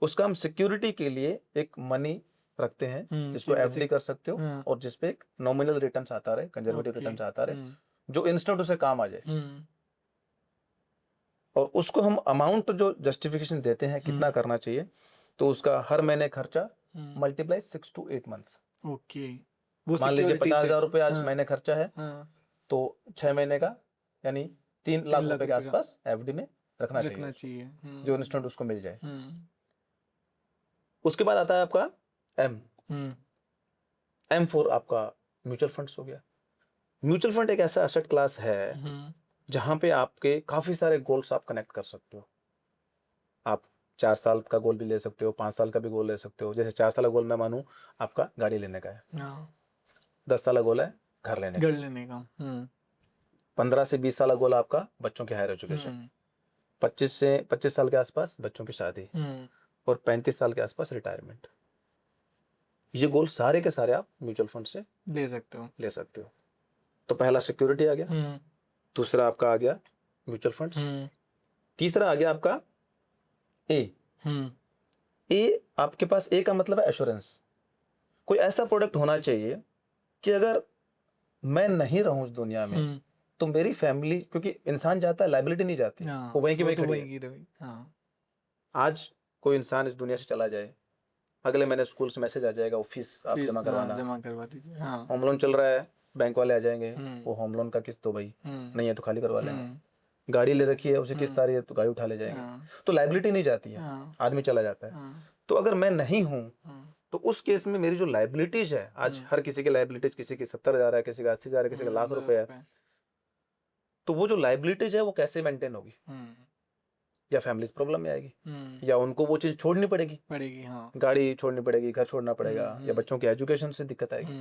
उसका हम सिक्योरिटी के लिए एक मनी रखते हैं जिसको एफडी कर सकते हो, और जिसपे एक नॉमिनल रिटर्न्स आता रहे, कंजर्वेटिव रिटर्न्स आता रहे, जो इंस्टेंट उसे काम आ जाए। और उसको हम अमाउंट जो जस्टिफिकेशन देते हैं कितना करना चाहिए, तो उसका हर महीने खर्चा मल्टीप्लाई 6 to 8 मंथ्स। ओके, मान लीजिए 50,000 रुपए आज महीने खर्चा है, तो 6 महीने का यानी 3 लाख रुपए के आसपास एफडी में रखना चाहिए, जो इंस्टेंट उसको मिल जाए। उसके बाद आता है आपका एम फॉर आपका म्यूचुअल फंड्स हो गया। म्यूचुअल फंड एक ऐसा एसेट क्लास है जहां पे आपके काफी सारे गोल्स आप कनेक्ट कर सकते हो। आप 4 साल का गोल भी ले सकते हो, 5 साल का भी गोल ले सकते हो। जैसे 4 साल का गोल मैं मानूं आपका गाड़ी लेने का है, 10 साल का गोल है घर लेने का, 15 से 20 साल का गोल आपका बच्चों की हायर एजुकेशन, 25 साल के आसपास बच्चों की शादी, और 35 साल के आसपास रिटायरमेंट। ये गोल सारे के सारे आप म्यूचुअल फंड से ले सकते हो। तो पहला सिक्योरिटी आ गया, दूसरा आपका आ गया म्यूचुअल फंड्स, तीसरा आ गया आपका ए आपके पास ए का मतलब है एश्योरेंस। कोई ऐसा प्रोडक्ट होना चाहिए कि अगर मैं नहीं रहूं इस दुनिया में तो मेरी फैमिली, क्योंकि इंसान जाता है, लाइबिलिटी नहीं जाती, वो वहीं की वहीं खड़ी है। आज कोई इंसान इस दुनिया से चला जाए, अगले महीने स्कूल से मैसेज आ जाएगा, वो फीस आप जमा करवा दीजिए। होम लोन चल रहा है, बैंक वाले आ जाएंगे, वो होम लोन का किस्त दो भाई, नहीं है तो खाली करवा लेना। गाड़ी ले रखी है, उसे किस्त आ रही है तो गाड़ी उठा ले जाएंगे। तो लाइबिलिटी नहीं जाती है, आदमी चला जाता है। तो अगर मैं नहीं हूं तो उस केस में मेरी जो लाइबिलिटीज है, आज हर किसी की लाइबिलिटीज, किसी की 70,000 है, किसी का 80,000 है, किसी का लाख रुपए है, तो वो जो लाइबिलिटीज है वो कैसे मेंटेन होगी? या फैमिली प्रॉब्लम में आएगी, या उनको वो चीज छोड़नी पड़ेगी, हाँ। गाड़ी छोड़नी पड़ेगी, घर छोड़ना पड़ेगा, या बच्चों के एजुकेशन से दिक्कत आएगी।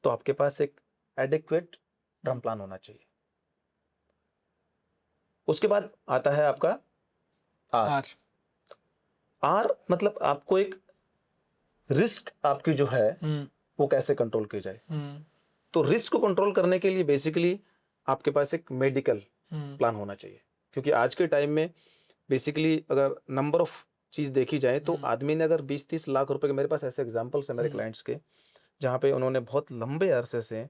तो आपके पास एक एडिक्वेट टर्म प्लान होना चाहिए। उसके बाद आता है आपका आर। आर मतलब आपको एक रिस्क आपकी जो है वो कैसे कंट्रोल की जाए। तो रिस्क को कंट्रोल करने के लिए बेसिकली आपके पास एक मेडिकल प्लान होना चाहिए, क्योंकि आज के टाइम में बेसिकली अगर नंबर ऑफ चीज देखी जाए तो आदमी ने अगर 20-30 लाख रुपए के, मेरे पास ऐसे एग्जांपल्स है मेरे क्लाइंट्स के, जहाँ पे उन्होंने बहुत लंबे अरसे से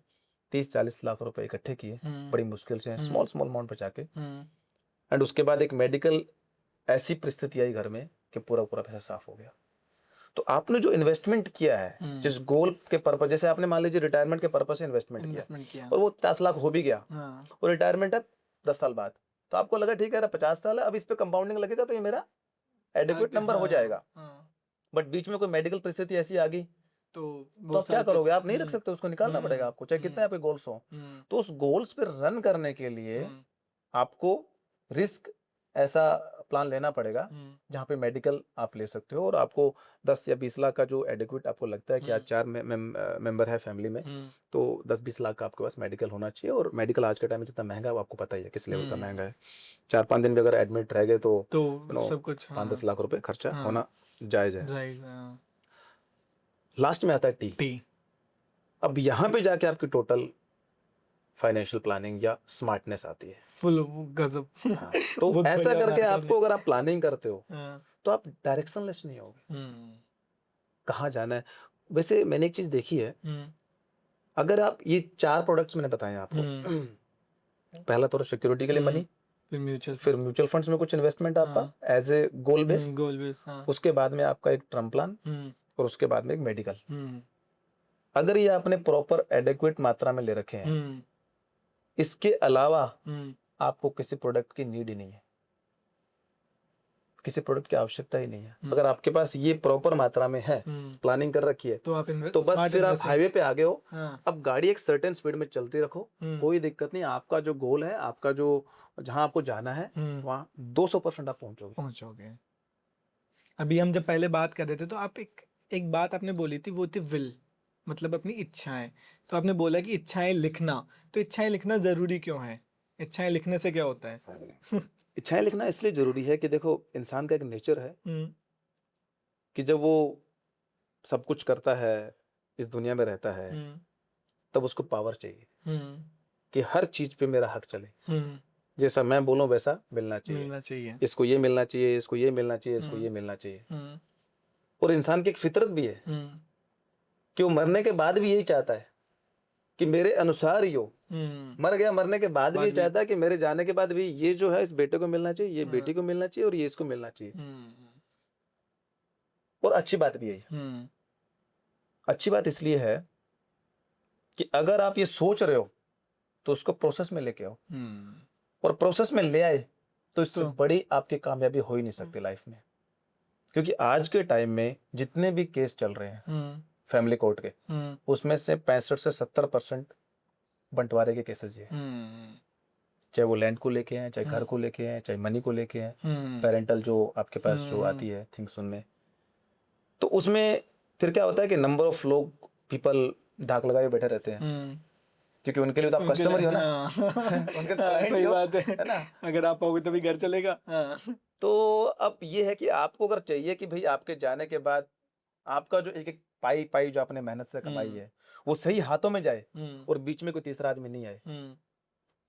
30-40 लाख रुपए इकट्ठे किए, बड़ी मुश्किल से, स्मॉल अमाउंट बचा के, एंड उसके बाद एक मेडिकल ऐसी परिस्थिति आई घर में कि पूरा पैसा साफ हो गया। तो आपने जो इन्वेस्टमेंट किया है, जिस गोल के पर्पज, जैसे आपने मान लीजिए रिटायरमेंट के पर्पज से इन्वेस्टमेंट किया और वो 50 लाख हो भी गया, और रिटायरमेंट है 10 साल बाद, तो आपको लगा ठीक है 50 साल है, अब इस पे कंपाउंडिंग लगेगा तो ये मेरा एडिक्वेट नंबर हो जाएगा, बट बीच में कोई मेडिकल परिस्थिति ऐसी आ गई तो आप क्या करोगे? आप नहीं रख सकते, उसको निकालना पड़ेगा आपको, चाहे कितने आपके गोल्स हो। तो उस गोल्स पे रन करने के लिए आपको रिस्क ऐसा प्लान लेना पड़ेगा जहाँ पे मेडिकल आप ले सकते हो, और आपको 10 या 20 लाख का जो एडिक्वेट आपको लगता है कि आज 4 मेंबर है फैमिली में, तो 10-20 लाख का आपके पास मेडिकल होना चाहिए। और मेडिकल आज के टाइम में जितना महंगा है वो आपको पता ही है किस लेवल का महंगा है। 4-5 दिन भी अगर एडमिट रह गए तो सब कुछ 5-10 लाख रुपए खर्चा होना जायज है। लास्ट में आता है टी। अब यहाँ पे जाके आपकी टोटल फाइनेंशियल प्लानिंग या स्मार्टनेस आती है, फुल गजब। हाँ, तो ऐसा करके आपको अगर आप प्लानिंग करते हो तो आप डायरेक्शनलेस नहीं होगे, कहाँ जाना है। वैसे मैंने एक चीज देखी है, अगर आप ये 4 प्रोडक्ट्स मैंने बताए आपको, पहला तो सिक्योरिटी के लिए मनी, फिर म्यूचुअल फंड्स में कुछ इन्वेस्टमेंट आपका एज ए गोल बेस, उसके बाद में आपका एक टर्म प्लान, और उसके बाद में एक मेडिकल। अगर ये आपने प्रॉपर एडिक्वेट मात्रा में ले रखे हैं, इसके अलावा आपको किसी प्रोडक्ट की नीड ही नहीं है, किसी प्रोडक्ट की आवश्यकता ही नहीं है। अगर आपके पास ये प्रॉपर मात्रा में है, प्लानिंग कर रखी है, तो बस फिर आप हाईवे पे आ गए हो। अब गाड़ी एक सर्टेन स्पीड में चलती रखो, कोई दिक्कत नहीं। आपका जो गोल है, आपका जो जहां आपको जाना है, वहां 200% आप पहुंचोगे। अभी हम जब पहले बात कर रहे थे तो आप एक बात आपने बोली थी, वो थी विल, मतलब अपनी इच्छाएं। तो आपने बोला कि इच्छाएं लिखना, तो इच्छाएं लिखना जरूरी क्यों है? इच्छाएं लिखने से क्या होता है? इच्छाएं लिखना इसलिए जरूरी है कि देखो, इंसान का एक नेचर है कि जब वो सब कुछ करता है, इस दुनिया में रहता है, तब उसको पावर चाहिए कि हर चीज पे मेरा हक चले, जैसा मैं बोलूं वैसा मिलना चाहिए। इसको ये मिलना चाहिए, इसको ये मिलना चाहिए, इसको ये मिलना चाहिए। और इंसान की एक फितरत भी है कि वो मरने के बाद भी यही चाहता है कि मेरे अनुसार ही हो। मर गया, मरने के बाद भी ये चाहता है कि मेरे जाने के बाद भी ये जो है इस बेटे को मिलना चाहिए, ये बेटी को मिलना चाहिए, और ये इसको मिलना चाहिए। और अच्छी बात भी है। अच्छी बात इसलिए है कि अगर आप ये सोच रहे हो तो उसको प्रोसेस में लेके आओ, और प्रोसेस में ले आए तो इससे बड़ी आपकी कामयाबी हो ही नहीं सकती लाइफ में। क्योंकि आज के टाइम में जितने भी केस चल रहे हैं फैमिली कोर्ट के, उसमें से 65 से 70% बंटवारे के केसेस ये, चाहे वो लैंड को लेके हैं, चाहे घर को लेके हैं, चाहे मनी को लेके हैं, पेरेंटल जो आपके पास जो आती है थिंग्स उनमें। तो उसमें फिर क्या होता है कि नंबर ऑफ लोग, पीपल धाक लगाए बैठे रहते हैं, क्योंकि उनके लिए तो आप कस्टमर ही हो ना। उनके तो सही बात है ना, अगर आप आओगे तभी घर चलेगा। तो अब ये है कि आपको अगर चाहिए कि भाई आपके जाने के बाद आपका जो एक एक पाई जो आपने मेहनत से कमाई है वो सही हाथों में जाए, और बीच में कोई तीसरा आदमी नहीं आए,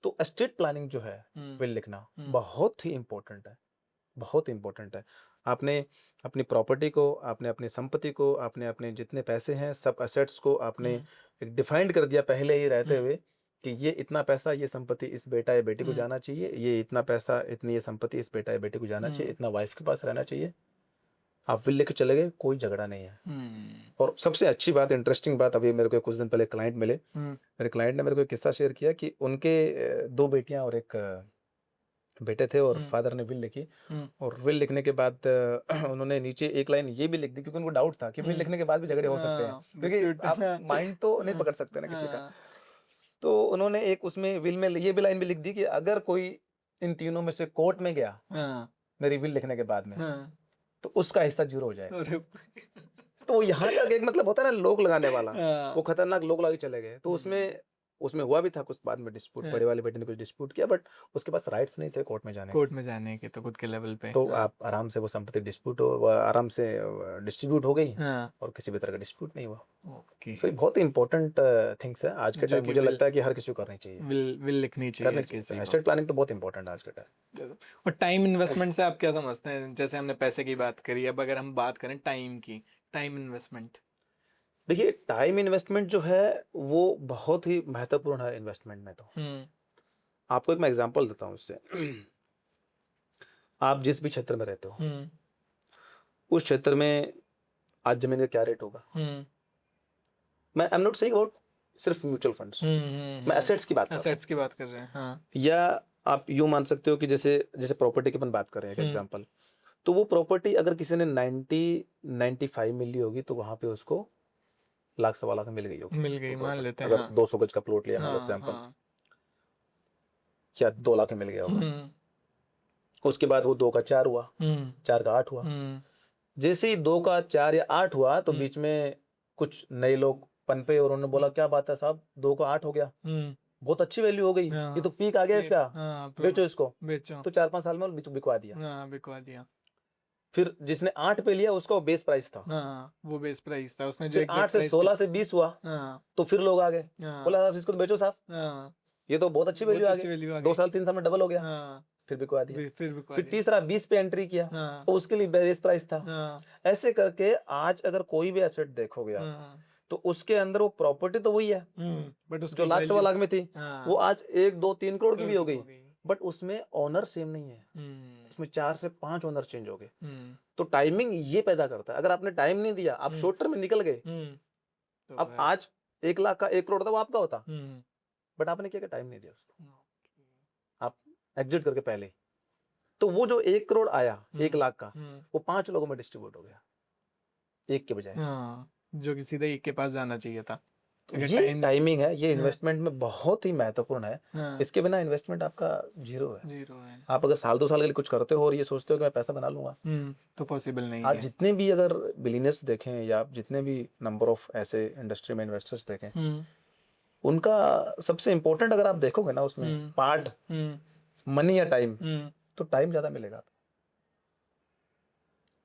तो एस्टेट प्लानिंग जो है, विल लिखना बहुत ही इंपॉर्टेंट है, बहुत इंपॉर्टेंट है। आपने अपनी प्रॉपर्टी को, आपने अपनी संपत्ति को, आपने अपने जितने पैसे हैं सब एसेट्स को आपने एक डिफाइंड कर दिया पहले ही रहते हुए कि ये इतना पैसा, ये संपत्ति इस बेटा या बेटी को जाना चाहिए, ये इतना पैसा, इतनी ये संपत्ति इस बेटा या बेटी को जाना चाहिए, इतना वाइफ के पास रहना चाहिए। आप विल लेके चले गए, कोई झगड़ा नहीं है। और सबसे अच्छी बात, इंटरेस्टिंग बात, अभी मेरे को कुछ दिन पहले क्लाइंट मिले, मेरे क्लाइंट ने मेरे को एक किस्सा शेयर किया कि उनके 2 बेटियां और एक बेटे थे और हम्म। फादर ने विल लिखी, हम्म। और विल लिखने के बाद उन्होंने नीचे एक लाइन ये भी लिख दी, क्योंकि उनको डाउट था कि विल लिखने के बाद भी झगड़े हो सकते हैं, क्योंकि डिस्प्यूट। आप माइंड तो नहीं पकड़ सकते ना किसी का। तो उन्होंने एक उसमें विल में ये भी लाइन भी लिख दी कि अगर कोई इन तीनों में से कोर्ट में गया मेरी विल लिखने के बाद में, तो उसका हिस्सा 0 हो जाएगा। अरे तो यहाँ का एक मतलब होता है ना लोग लगाने वाला, वो खतरनाक लोग लगा के चले गए। तो उसमें हुआ भी था कुछ बाद में डिस्प्यूट, बड़े वाले बेटे ने कुछ डिस्प्यूट किया, बट उसके पास राइट्स नहीं थे कोर्ट में जाने कोर्ट में जाने के, तो खुद के लेवल पे तो आप आराम से वो संपत्ति आराम से डिस्ट्रीब्यूट हो गई, और किसी भी तरह का डिस्प्यूट नहीं हुआ। ओके। तो ये बहुत ही इंपॉर्टेंट थिंग्स है आज के जो टाइम। कि मुझे लगता है कि हर किसी को करनी चाहिए, विल लिखनी करनी चाहिए चाहिए। किसी को। एस्टेट प्लानिंग तो बहुत इंपॉर्टेंट है आज के टाइम। और टाइम इन्वेस्टमेंट से आप क्या समझते हैं? जैसे हमने पैसे की बात करी, अब अगर हम बात करें टाइम की, टाइम इन्वेस्टमेंट। देखिए, टाइम इन्वेस्टमेंट जो है वो बहुत ही महत्वपूर्ण है इन्वेस्टमेंट में। तो आपको एक मैं एग्जांपल देता हूँ इससे। आप जिस भी क्षेत्र में रहते हो, उस क्षेत्र में आज जमीन का क्या रेट होगा। मैं I am not saying about सिर्फ म्यूचुअल फंड्स, मैं एसेट्स की बात कर रहा हूँ। एसेट्स की बात कर रहे हैं, हाँ। या आप यूं मान सकते हो कि जैसे प्रॉपर्टी की अपन बात कर रहे हैं एग्जांपल, तो वो प्रॉपर्टी अगर किसी ने 95 मिल ली होगी, तो वहां पे उसको लाख सवा लाख में मिल गई होगी, मिल गई मान लेते हैं, अगर हाँ। 200 गज का प्लॉट लिया हाँ, एग्जांपल, हाँ। या 2 लाख में मिल गया होगा। उसके बाद वो 2 का 4 हुआ, 4 का 8 हुआ। जैसे ही 2 का 4 या 8 हुआ, तो बीच में कुछ नए लोग पनपे और उन्होंने बोला क्या बात है साहब, 2 का 8 हो गया, बहुत अच्छी वैल्यू हो गई, ये तो पीक आ गया इसका, बेचो इसको। बेचो। तो 4-5 साल में बिकवा दिया। बिकवा दिया। फिर जिसने 8 पे लिया उसका वो बेस प्राइस था, वो बेस प्राइस था, उसने जो 8 से 16 से 20 हुआ, तो फिर लोग आ गए, बोला साहब इसको तो बेचो साहब, ये तो बहुत अच्छी वैल्यू आ गई, 2 साल 3 साल में डबल हो गया। फिर बिकवा दिया। फिर तीसरा 20 पे एंट्री किया, तो उसके लिए बेस प्राइस था। ऐसे करके आज अगर कोई भी एसेट देखोगे आप, तो उसके अंदर वो प्रॉपर्टी तो वही है, बट जो लाख सवा लाख में थी, वो आज 1-2-3 करोड़ की भी हो गई, बट उसमें ऑनर सेम नहीं है, उसमें 4 से 5 ऑनर चेंज हो गए। तो टाइमिंग ये पैदा करता है। अगर आपने टाइम नहीं दिया, आप शॉर्ट टर्म में निकल गए, अब आज 1 लाख का 1 करोड़ था वो आपका होता, बट आपने क्या टाइम नहीं दिया उसको, आप एग्जिट करके पहले, तो वो जो 1 करोड़ आया 1 लाख का, वो 5 लोगों में डिस्ट्रीब्यूट हो गया, एक के बजाय, जो कि सीधे एक के पास जाना चाहिए था। तो ये टाइमिंग है, ये इन्वेस्टमेंट में बहुत ही महत्वपूर्ण है। इसके बिना इन्वेस्टमेंट आपका जीरो है। आप अगर साल 2 साल के लिए कुछ करते हो और ये सोचते हो कि मैं पैसा बना लूंगा, तो पॉसिबल नहीं आज है। जितने भी अगर बिलियनर्स देखें, या आप जितने भी नंबर ऑफ ऐसे इंडस्ट्री में इन्वेस्टर्स देखें, उनका सबसे इंपॉर्टेंट अगर आप देखोगे ना उसमें पार्ट मनी या टाइम, तो टाइम ज्यादा मिलेगा,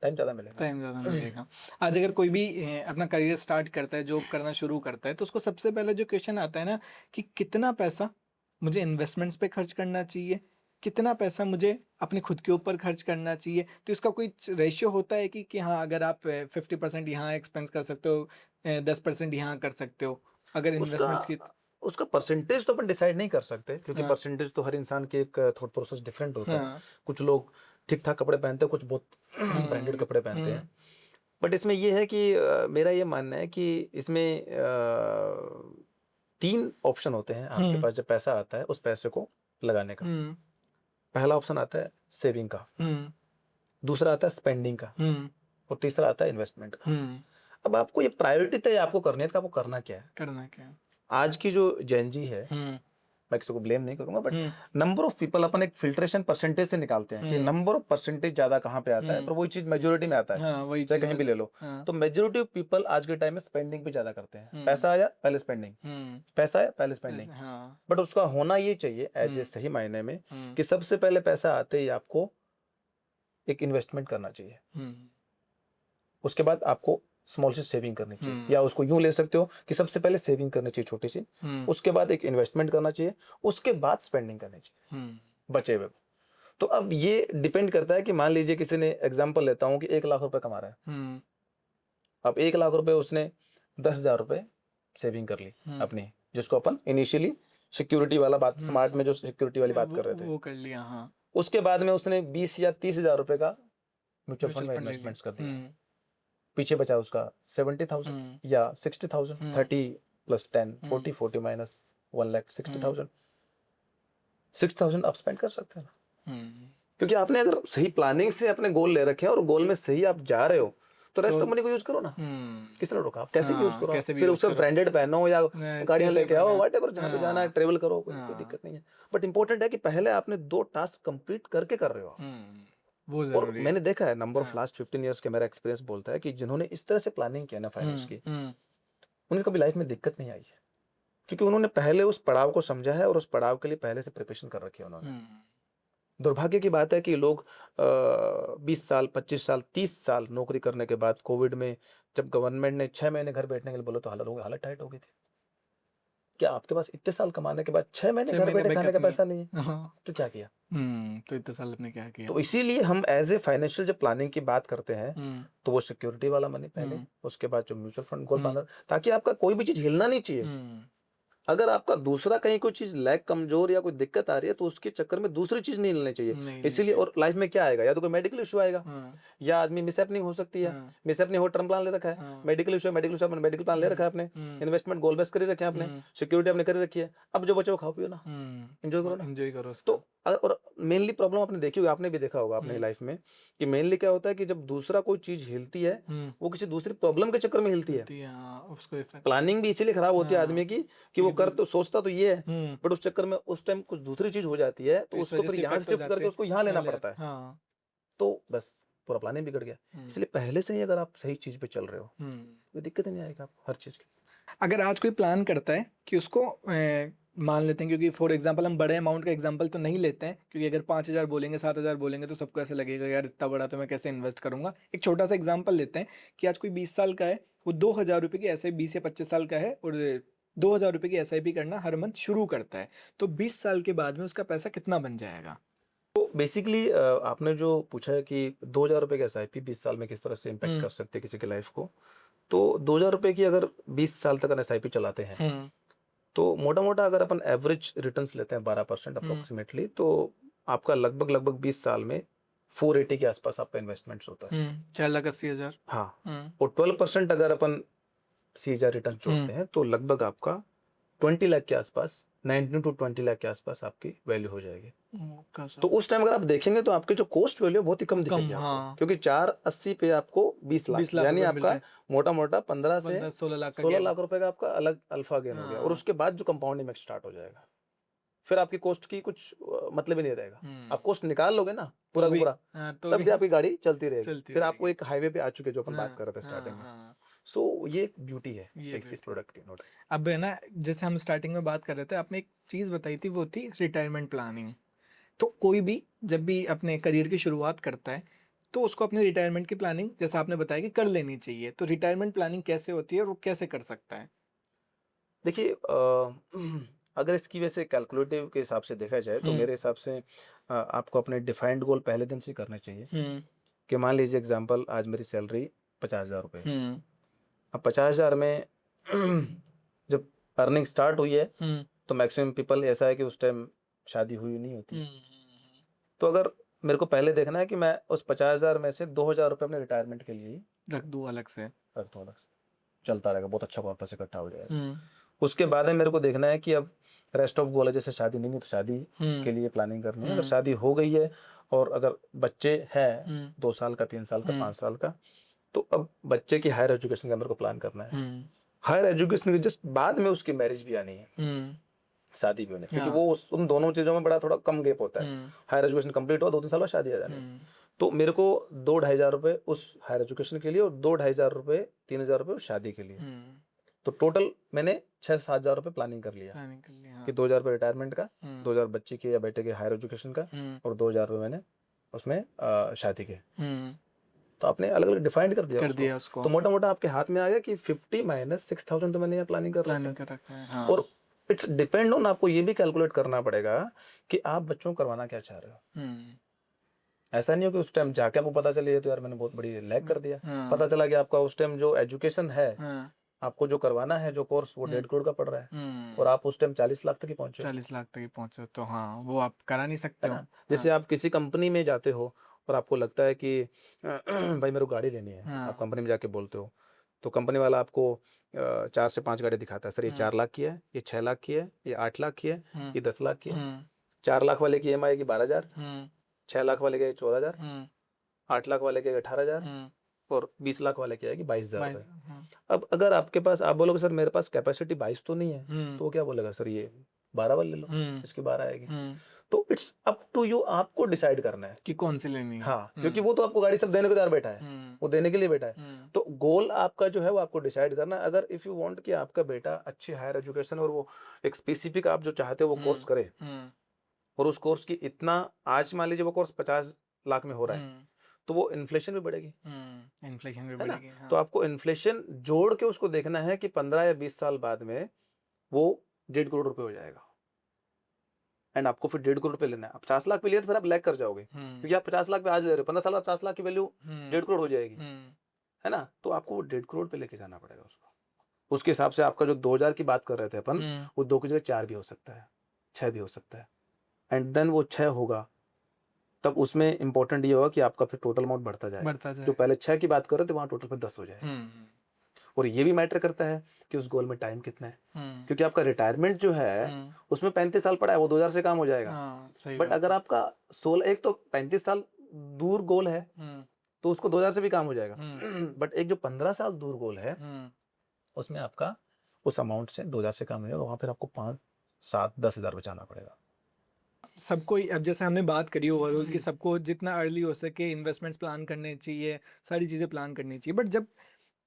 टाइम ज्यादा मिलेगा। आज अगर कोई भी अपना करियर स्टार्ट करता है, जॉब करना शुरू करता है, तो उसको सबसे पहले जो क्वेश्चन आता है ना, कि कितना पैसा मुझे इन्वेस्टमेंट्स पे खर्च करना चाहिए, कितना पैसा मुझे अपने खुद के ऊपर खर्च करना चाहिए। तो इसका कोई रेशियो होता है कि हाँ, अगर आप 50% यहाँ एक्सपेंस कर सकते हो, 10% यहाँ कर सकते हो, अगर इन्वेस्टमेंट्स की? उसका परसेंटेज तो अपन डिसाइड नहीं कर सकते, क्योंकि परसेंटेज तो हर इंसान की एक थॉट प्रोसेस डिफरेंट होता है। कुछ लोग ठीक ठाक कपड़े पहनते हैं, कुछ बहुत ब्रांडेड कपड़े पहनते हैं। बट इसमें ये है कि मेरा ये मानना है कि इसमें 3 ऑप्शन होते हैं आपके पास जब पैसा आता है उस पैसे को लगाने का। पहला ऑप्शन आता है सेविंग का, दूसरा आता है स्पेंडिंग का, और तीसरा आता है इन्वेस्टमेंट का। अब आपको ये प्रायोरिटी तय आपको करनी है, तो आपको करना क्या है। आज की जो जेनजी है, मैं किसी को ब्लेम नहीं करूंगा, बट नंबर ऑफ पीपल अपन एक फिल्ट्रेशन परसेंटेज से निकालते हैं कि नंबर ऑफ परसेंटेज ज्यादा कहाँ पे आता है, पर वही चीज मेजोरिटी में आता है। चाहे कहीं भी ले लो, तो मेजोरिटी ऑफ पीपल आज के टाइम में स्पेंडिंग पे ज्यादा करते हैं। पैसा आया पहले स्पेंडिंग, पैसा आया पहले स्पेंडिंग। बट उसका होना ये चाहिए एज ए सही मायने में कि सबसे पहले पैसा आते ही आपको एक इन्वेस्टमेंट करना चाहिए, उसके बाद आपको स्मॉल सी सेविंग करनी चाहिए, या उसको यूं ले सकते हो कि सबसे पहले सेविंग करनी चाहिए छोटी सी, उसके बाद एक इन्वेस्टमेंट करना चाहिए, उसके बाद स्पेंडिंग करनी चाहिए बचे हुए। तो अब ये डिपेंड करता है कि मान लीजिए किसी ने, एग्जांपल लेता हूं कि 1 लाख रुपए कमा रहा है, अब 1 लाख रुपए उसने 10,000 रुपए सेविंग कर ली अपनी, जिसको अपन इनिशियली सिक्योरिटी वाला बात, स्मार्ट में जो सिक्योरिटी वाली बात कर रहे थे, वो कर लिया। हाँ। उसके बाद में उसने 20 या 30,000 रुपए का म्यूचुअल फंड में इन्वेस्टमेंट्स कर दिया, पीछे बचा उसका 70,000 या 60,000, 30 + 10 40 40 - 1 लाख 60,000 आप स्पेंड कर सकते हैं ना। क्योंकि आपने अगर सही प्लानिंग से अपने गोल ले रखे हैं और गोल में सही आप जा रहे हो तो रेस्ट ऑफ मनी को यूज करो ना। किसने रोका? आप कैसे यूज करो, कैसे भी फिर यूज उससे करो, ब्रांडेड पहनो या गाड़ियां कैसे लेके आओ, पहना, व्हाटएवर, जहाँ पे जाना है ट्रेवल करो, कोई दिक्कत नहीं है। बट इंपॉर्टेंट है कि पहले आपने 2 टास्क कंप्लीट करके कर रहे हो। वो और जरूरी है। मैंने देखा है नंबर ऑफ लास्ट 15 इयर्स के, मेरा एक्सपीरियंस बोलता है कि जिन्होंने इस तरह से प्लानिंग किया ना फाइनेंस की, उन्हें कभी लाइफ में दिक्कत नहीं आई है, क्योंकि उन्होंने पहले उस पड़ाव को समझा है और उस पड़ाव के लिए पहले से प्रिपरेशन कर रखी है उन्होंने। दुर्भाग्य की बात है कि लोग 20 साल, 25 साल, 30 साल नौकरी करने के बाद कोविड में जब गवर्नमेंट ने 6 महीने घर बैठने के लिए बोला तो हालत टाइट हो गई थी। क्या आपके पास इतने साल कमाने के बाद 6 महीने घर बैठे खाने का पैसा नहीं है? तो क्या किया? तो इतने साल आपने क्या किया? तो इसीलिए हम एज ए फाइनेंशियल जब प्लानिंग की बात करते हैं तो वो सिक्योरिटी वाला मनी पहले, उसके बाद जो म्यूचुअल फंड, गोल्ड प्लानर, ताकि आपका कोई भी चीज हिलना नहीं चाहिए। अगर आपका दूसरा कहीं कोई चीज लैग, कमजोर या कोई दिक्कत आ रही है तो उसके चक्कर में दूसरी चीज नहीं लेनी चाहिए। इसीलिए, और लाइफ में क्या आएगा, या तो कोई मेडिकल इशू आएगा, या आदमी मिसहैपनिंग हो सकती है। मिसहैपनिंग हो, टर्म प्लान ले रखा है, मेडिकल इशू है, मेडिकल प्लान ले रखा है आपने, इन्वेस्टमेंट गोल बेस कर रखे हैं आपने, सिक्योरिटी आपने कर रखी है, अब जो बचे वो खाओ पियो ना, एंजॉय करो ना, एंजॉय करो। तो और मेनली प्रॉब्लम आपने देखी होगी, आपने भी देखा होगा अपनी लाइफ में कि मेनली क्या होता है कि जब दूसरा कोई चीज हिलती है वो किसी दूसरी प्रॉब्लम के चक्कर में हिलती है। उसको इफेक्ट, प्लानिंग भी इसीलिए खराब होती है आदमी की कि वो कर तो सोचता तो ये है, बट उस चक्कर में उस टाइम कुछ दूसरी चीज हो जाती है तो उसको फिर यहाँ से शिफ्ट करके उसको यहाँ लेना पड़ता है। तो बस पूरा प्लानिंग बिगड़ गया। इसलिए पहले से ही अगर आप सही चीज पे चल रहे हो कोई दिक्कत नहीं आएगा आपको हर चीज की। अगर आज कोई प्लान करता है कि उसको मान लेते हैं, क्योंकि फॉर एग्जांपल हम बड़े अमाउंट का एग्जांपल तो नहीं लेते हैं, क्योंकि अगर 5,000 बोलेंगे, 7,000 बोलेंगे तो सबको ऐसे लगेगा यार इतना बड़ा तो मैं कैसे इन्वेस्ट करूंगा। एक छोटा सा एग्जांपल लेते हैं कि आज कोई 20 साल का है, वो 2,000 रुपये की ऐसे 20 या 25 साल का है और 2,000 रुपये की SIP करना हर मंथ शुरू करता है, तो 20 साल के बाद में उसका पैसा कितना बन जाएगा? तो बेसिकली आपने जो पूछा है कि 2,000 रुपये की SIP 20 साल में किस तरह से इम्पैक्ट कर सकते हैं किसी की लाइफ को, तो 2,000 रुपये की अगर 20 साल तक SIP चलाते हैं तो मोटा मोटा अगर अपन एवरेज रिटर्न्स लेते हैं 12% अप्रोक्सीमेटली, तो आपका लगभग 20 साल में 480 के आसपास आपका इन्वेस्टमेंट्स होता है। 4,80,000। हाँ, और 12% अगर अपन CAGR रिटर्न जोड़ते हैं तो लगभग आपका 20 लाख के आसपास, 19 to 20 लाख के आसपास आपकी वैल्यू हो जाएगी। तो उस टाइम अगर आप देखेंगे तो आपके जो कॉस्ट वैल्यू बहुत ही कम दिखेगी आपको, क्योंकि 480 पे आपको 20 लाख यानी आपका मोटा मोटा 15 से 16 लाख रुपए का आपका अलग अल्फा गेन हो गया। और उसके बाद जो कंपाउंडिंग स्टार्ट हो जाएगा, फिर आपकी कॉस्ट की कुछ मतलब ही नहीं रहेगा। आप कॉस्ट निकाल लोगे ना पूरा का पूरा, तब भी आपकी गाड़ी चलती रहेगी। फिर आपको एक हाईवे पे आ चुके जो अपन बात कर रहे थे स्टार्टिंग में। सो ये एक ब्यूटी है इस प्रोडक्ट की। नोट अब है ना, जैसे हम स्टार्टिंग में बात कर रहे थे, आपने एक चीज़ बताई थी, वो थी रिटायरमेंट प्लानिंग। तो कोई भी जब भी अपने करियर की शुरुआत करता है तो उसको अपने रिटायरमेंट की प्लानिंग, जैसा आपने बताया, कि कर लेनी चाहिए। तो रिटायरमेंट प्लानिंग कैसे होती है और वो कैसे कर सकता है? देखिए, अगर इसकी वैसे कैलकुलेटिव के हिसाब से देखा जाए तो मेरे हिसाब से आपको अपने डिफाइंड गोल पहले दिन से करने चाहिए। कि मान लीजिए एग्जांपल, आज मेरी सैलरी 50,000 रुपये है। अब 50,000 में जब अर्निंग स्टार्ट हुई है तो मैक्सिमम पीपल ऐसा है कि उस टाइम शादी हुई नहीं होती। तो अगर मेरे को पहले देखना है कि मैं उस 50,000 में से 2,000 रुपये अपने रिटायरमेंट के लिए रख दूँ अलग से, चलता रहेगा, बहुत अच्छा कॉर्पस इकट्ठा हो जाएगा। उसके बाद में मेरे को देखना है कि अब रेस्ट ऑफ गोल है, जैसे शादी नहीं है तो शादी के लिए प्लानिंग करनी है। अगर शादी हो गई है और अगर बच्चे हैं 2 साल का, 3 साल का, 5 साल का, तो अब बच्चे की हायर एजुकेशन का मेरे को प्लान करना है। हायर एजुकेशन के जस्ट बाद में उसकी मैरिज भी आनी है, शादी भी होनी है, क्योंकि वो उन दोनों चीजों में बड़ा थोड़ा कम गैप होता है। हायर एजुकेशन कंप्लीट हुआ 2-3 साल बाद शादी आ जानी है। तो मेरे को 2-2,500 रुपये उस हायर एजुकेशन के लिए और 2-2,500 रुपये, 3,000 रुपये उस शादी के लिए। तो टोटल मैंने 6-7 हजार रुपये प्लानिंग कर लिया कि 2,000 रुपये रिटायरमेंट का, 2,000 बच्चे के या बेटे के हायर एजुकेशन का, और 2,000 रुपये मैंने उसमें शादी के। तो आपने अलग अलग डिफाइंड कर दिया उसको। तो मोटा मोटा आपके हाथ में आ गया कि 50 - 6,000 तो मैंने प्लानिंग कर रखा है। और इट्स डिपेंड ऑन, आपको ये भी कैलकुलेट करना पड़ेगा कि आप बच्चों को करवाना क्या चाह रहे हो। ऐसा नहीं हो कि उस टाइम जाके आपको पता चले तो यार मैंने बहुत बड़ी लैग कर दिया। पता चला कि आपका उस टाइम जो एजुकेशन है, आपको जो करवाना है जो कोर्स, वो 1.5 करोड़ का पड़ रहा है और आप उस टाइम 40 लाख तक ही पहुंचे। 40 लाख तक ही पहुंचे तो हाँ, वो आप करा नहीं सकते हो। जैसे आप किसी कंपनी में जाते हो और आपको लगता है कि भाई मेरे को गाड़ी लेनी है, आप कंपनी में जाके बोलते हो तो कंपनी वाला आपको 4 से 5 गाड़ी दिखाता है। सर ये 4 लाख की है, ये 6 लाख की है, ये 8 लाख की है, ये 10 लाख की है। 4 लाख वाले की EMI आएगी 12,000, 6 लाख वाले की 14,000, 8 लाख वाले की 18,000 और 20 लाख वाले की आएगी 22,000 रुपए। अब अगर आपके पास, आप बोलोगे सर मेरे पास कैपेसिटी 22 तो नहीं है, तो वो क्या बोलेगा, सर ये 12 वाले ले लो, इसकी 12 आएगी। तो इट्स अप टू यू, आपको डिसाइड करना है कि कौन सी लेनी है। हाँ, क्योंकि वो तो आपको गाड़ी सब देने को तैयार बैठा है, वो देने के लिए बैठा है। तो गोल आपका जो है वो आपको डिसाइड करना है। अगर इफ यू वांट कि आपका बेटा अच्छी हायर एजुकेशन और वो एक स्पेसिफिक आप जो चाहते हो वो कोर्स करे, और उस कोर्स की इतना, आज मान लीजिए वो कोर्स 50 लाख में हो रहा है, तो वो इन्फ्लेशन भी बढ़ेगी, इन्फ्लेशन भी है ना? बढ़ेगी। हाँ। तो आपको इन्फ्लेशन जोड़ के उसको देखना है कि 15 या 20 साल बाद में वो 1.5 करोड़ रुपए हो जाएगा, एंड आपको फिर 1.5 करोड़ रुपए लेना है। आप 50 लाख पे लिए तो फिर आप लैग कर जाओगे, क्योंकि आप 50 लाख पे आज ले रहे हो, 15 साल बाद 50 लाख की वैल्यू 1.5 करोड़ हो जाएगी, है ना? तो आपको वो 1.5 करोड़ पे लेके जाना पड़ेगा उसको। उसके हिसाब से आपका जो 2000 की बात कर रहे थे अपन, वो 2 की जगह 4 भी हो सकता है, 6 भी हो सकता है, एंड देन वो 6 होगा, तब उसमें इंपॉर्टेंट ये होगा कि आपका फिर टोटल अमाउंट बढ़ता जाए। जो पहले 6 की बात कर रहे थे वहां टोटल पे 10 हो जाए। और ये भी मैटर करता है कि उस गोल में टाइम कितना है, क्योंकि आपका रिटायरमेंट जो है उसमें 35 साल पड़ा है, वो 2000 से काम हो जाएगा। बट अगर आपका 16, एक तो 35 साल दूर गोल है तो उसको 2000 से भी काम हो जाएगा। बट एक जो 15 साल दूर गोल है उसमें आपका उस अमाउंट से 2000 से काम हो जाएगा, वहां फिर आपको 5, 7, 10,000 बचाना पड़ेगा। सबको अब जैसे हमने बात करी ओवरऑल कि सबको जितना अर्ली हो सके इन्वेस्टमेंट्स प्लान करने चाहिए, सारी चीज़ें प्लान करनी चाहिए। बट जब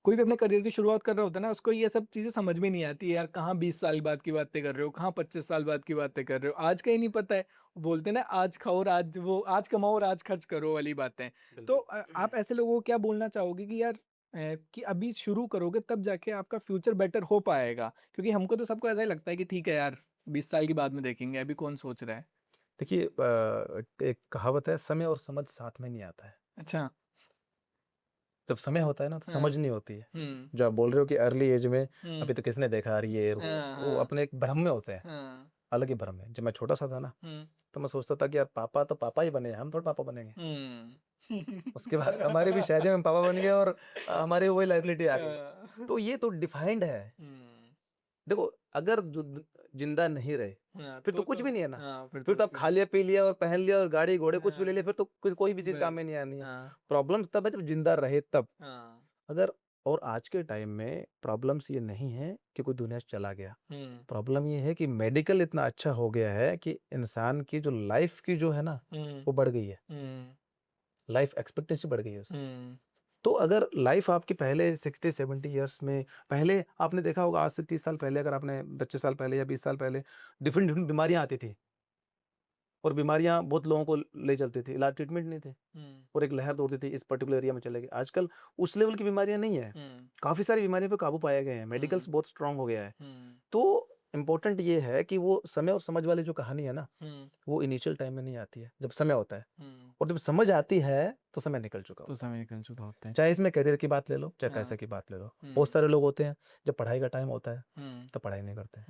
कोई भी अपने करियर की शुरुआत कर रहा होता है ना, उसको ये सब चीज़ें समझ में नहीं आती है यार, कहाँ 20 साल बाद की बातें कर रहे हो, कहाँ 25 साल बाद की बातें कर रहे हो, आज का ही नहीं पता है। बोलते हैं ना, आज खाओ और आज वो, आज कमाओ और आज खर्च करो वाली बातें। तो आप ऐसे लोगों को क्या बोलना चाहोगे कि यार कि अभी शुरू करोगे तब जाके आपका फ्यूचर बेटर हो पाएगा? क्योंकि हमको तो सबको ऐसा ही लगता है कि ठीक है यार 20 साल की बाद में देखेंगे, अभी कौन सोच रहा है। देखिए, एक कहावत है, समय और समझ साथ में नहीं आता है। अच्छा। जब समय होता है ना तो हाँ। समझ नहीं होती है। जो आप बोल रहे हो कि अर्ली एज में हम्म। अभी तो किसने देखा यार ये वो हाँ। अपने एक भ्रम में होते हैं, हाँ। अलग ही भ्रम में। जब मैं छोटा सा था ना तो मैं सोचता था कि यार पापा तो पापा ही बने, हम थोड़ा पापा बनेंगे। उसके बाद हमारे भी शादी में पापा बन गए और हमारी वही लाइबिलिटी आ गई। तो ये तो डिफाइंड है। देखो, अगर जिंदा नहीं रहे फिर तो कुछ भी नहीं है ना। फिर तो आप खा लिया पी लिया और पहन लिया और गाड़ी घोड़े कुछ भी ले लिया, फिर तो कोई भी चीज काम में नहीं आनी है। प्रॉब्लम तब है जब जिंदा रहे तब। अगर, और आज के टाइम में प्रॉब्लम्स ये नहीं है कि कोई दुनिया से चला गया, प्रॉब्लम ये है कि मेडिकल इतना अच्छा हो गया है कि इंसान की जो लाइफ की जो है ना वो बढ़ गई है, लाइफ एक्सपेक्टेंसी बढ़ गई है उसकी। तो अगर लाइफ आपकी पहले 60-70 ईयर्स में, पहले आपने देखा होगा आज से 30 साल पहले, अगर आपने 25 साल पहले या 20 साल पहले डिफरेंट डिफरेंट बीमारियां आती थी और बीमारियां बहुत लोगों को ले चलती थी, इलाज ट्रीटमेंट नहीं थे और एक लहर दौड़ती थी इस पर्टिकुलर एरिया में चलेगी। आजकल उस लेवल की बीमारियां नहीं है, काफी सारी बीमारियों पे काबू पाए गए हैं, मेडिकल्स बहुत स्ट्रांग हो गया है। तो इम्पोर्टेंट ये है कि वो समय और समझ वाली जो कहानी है ना वो इनिशियल टाइम में नहीं आती है, जब समय होता है। और जब समझ आती है तो समय निकल चुका तो होता समय निकल चुका होता है। है। चाहे इसमें करियर की बात ले लो, चाहे हाँ। पैसे की बात ले लो। बहुत सारे लोग होते हैं जब पढ़ाई का टाइम होता है तब पढ़ाई नहीं करते,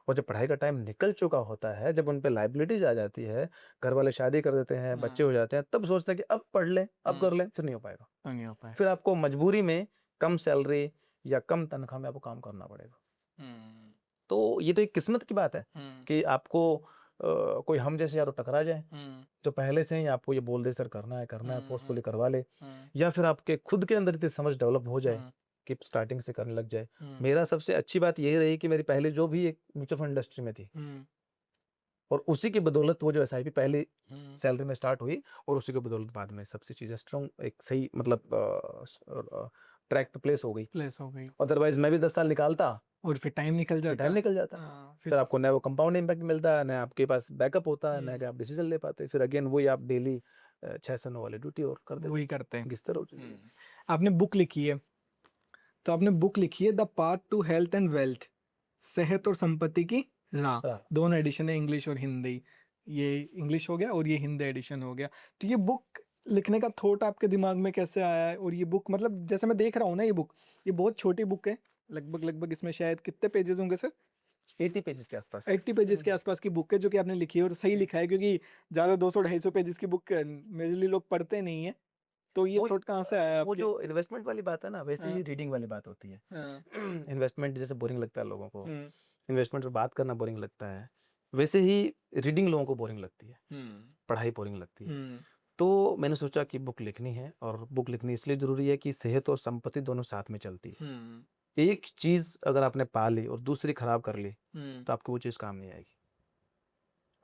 और जब पढ़ाई का टाइम निकल चुका होता है, जब उन पे लाइबिलिटीज आ जाती है, घर वाले शादी कर देते हैं, बच्चे हो जाते हैं, तब सोचते हैं कि अब पढ़ ले, अब कर ले, फिर नहीं हो पाएगा। तो नहीं हो पाए। फिर आपको मजबूरी में कम सैलरी या कम तनख्वाह में आपको काम करना पड़ेगा। तो ये तो एक किस्मत की बात है कि आपको कोई हम जैसे या तो टकरा जाए जो पहले से ही आपको ये बोल दे सर करना है फोर्सफुली करवा ले, या फिर आपके खुद के अंदर इतनी समझ डेवलप हो जाए कि स्टार्टिंग से करने लग जाए। मेरा सबसे अच्छी बात यही रही कि मेरी पहले जो भी एक म्यूचुअल फंड इंडस्ट्री में थी, और उसी की बदौलत वो जो एसआईपी पहली सैलरी में स्टार्ट हुई, और उसी की बदौलत बाद में सबसे चीजें स्ट्रॉन्ग एक सही मतलब ट्रैक पे प्लेस हो गई। अदरवाइज मैं भी 10 साल निकालता और फिर टाइम निकल जाता। फिर आपको नया वो कंपाउंड इम्पैक्ट मिलता है, नया आपके पास बैकअप होता है, नया आप डिसीजन ले पाते, फिर अगेन वही आप डेली 6 से 9 वाली ड्यूटी और करते वही करते हैं। घिसते रहो। आपने बुक लिखी है, तो आपने बुक लिखी है the path to health and wealth, सेहत और संपत्ति की राह। दोनों एडिशन है, इंग्लिश और हिंदी। ये इंग्लिश हो गया और ये हिंदी एडिशन हो गया। तो ये बुक लिखने का थॉट आपके दिमाग में कैसे आया है? और ये बुक मतलब जैसे मैं देख रहा हूँ ना, ये बहुत छोटी बुक है, लगभग इसमें शायद कितने पेजेस होंगे सर? 80 पेजेस के आसपास। 80 पेजेस के आसपास की बुक है जो कि आपने लिखी है, और सही लिखा है, क्योंकि ज़्यादा 200-250 पेजेस की बुक मेजरली लोग पढ़ते नहीं है। तो ये थॉट कहाँ से आया? वो जो इन्वेस्टमेंट वाली बात है ना, वैसे ही रीडिंग वाली बात होती है। इन्वेस्टमेंट जैसे बोरिंग लगता है लोगों को, इन्वेस्टमेंट पर बात करना बोरिंग लगता है, वैसे ही रीडिंग लोगों को बोरिंग लगती है, पढ़ाई बोरिंग लगती है। तो मैंने सोचा कि बुक लिखनी है, और बुक लिखनी इसलिए ज़रूरी है कि सेहत और संपत्ति दोनों साथ में चलती है। एक चीज़ अगर आपने पा ली और दूसरी खराब कर ली, तो आपको वो चीज़ काम नहीं आएगी।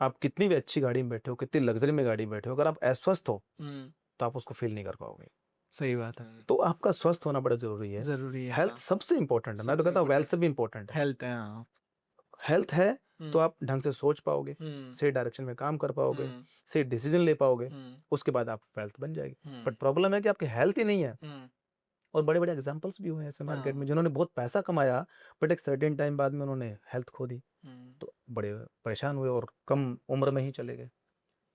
आप कितनी भी अच्छी गाड़ी में बैठे हो, कितनी लग्ज़री में गाड़ी में बैठे हो, अगर आप अस्वस्थ हो, तो आप उसको फ़ील नहीं कर पाओगे। सही बात है, तो आपका स्वस्थ होना बड़ा ज़रूरी है। ज़रूरी है, हेल्थ हाँ, सबसे इम्पोर्टेंट है। मैं तो सबसे कहता हूँ वेल्थ इम्पोर्टेंट से भी इम्पोर्टेंट है। हेल्थ है, हाँ। हेल्थ है तो आप ढंग से सोच पाओगे, सही डायरेक्शन में काम कर पाओगे, सही डिसीजन ले पाओगे, उसके बाद आप वेल्थ बन जाएगी। बट प्रॉब्लम है कि आपकी हेल्थ ही नहीं है। और बड़े-बड़े एग्जांपल्स भी हुए हैं ऐसे मार्केट में, जिन्होंने बहुत पैसा कमाया, बट एक सर्टेन टाइम बाद में उन्होंने हेल्थ खो दी, तो बड़े परेशान हुए और कम उम्र में ही चले गए।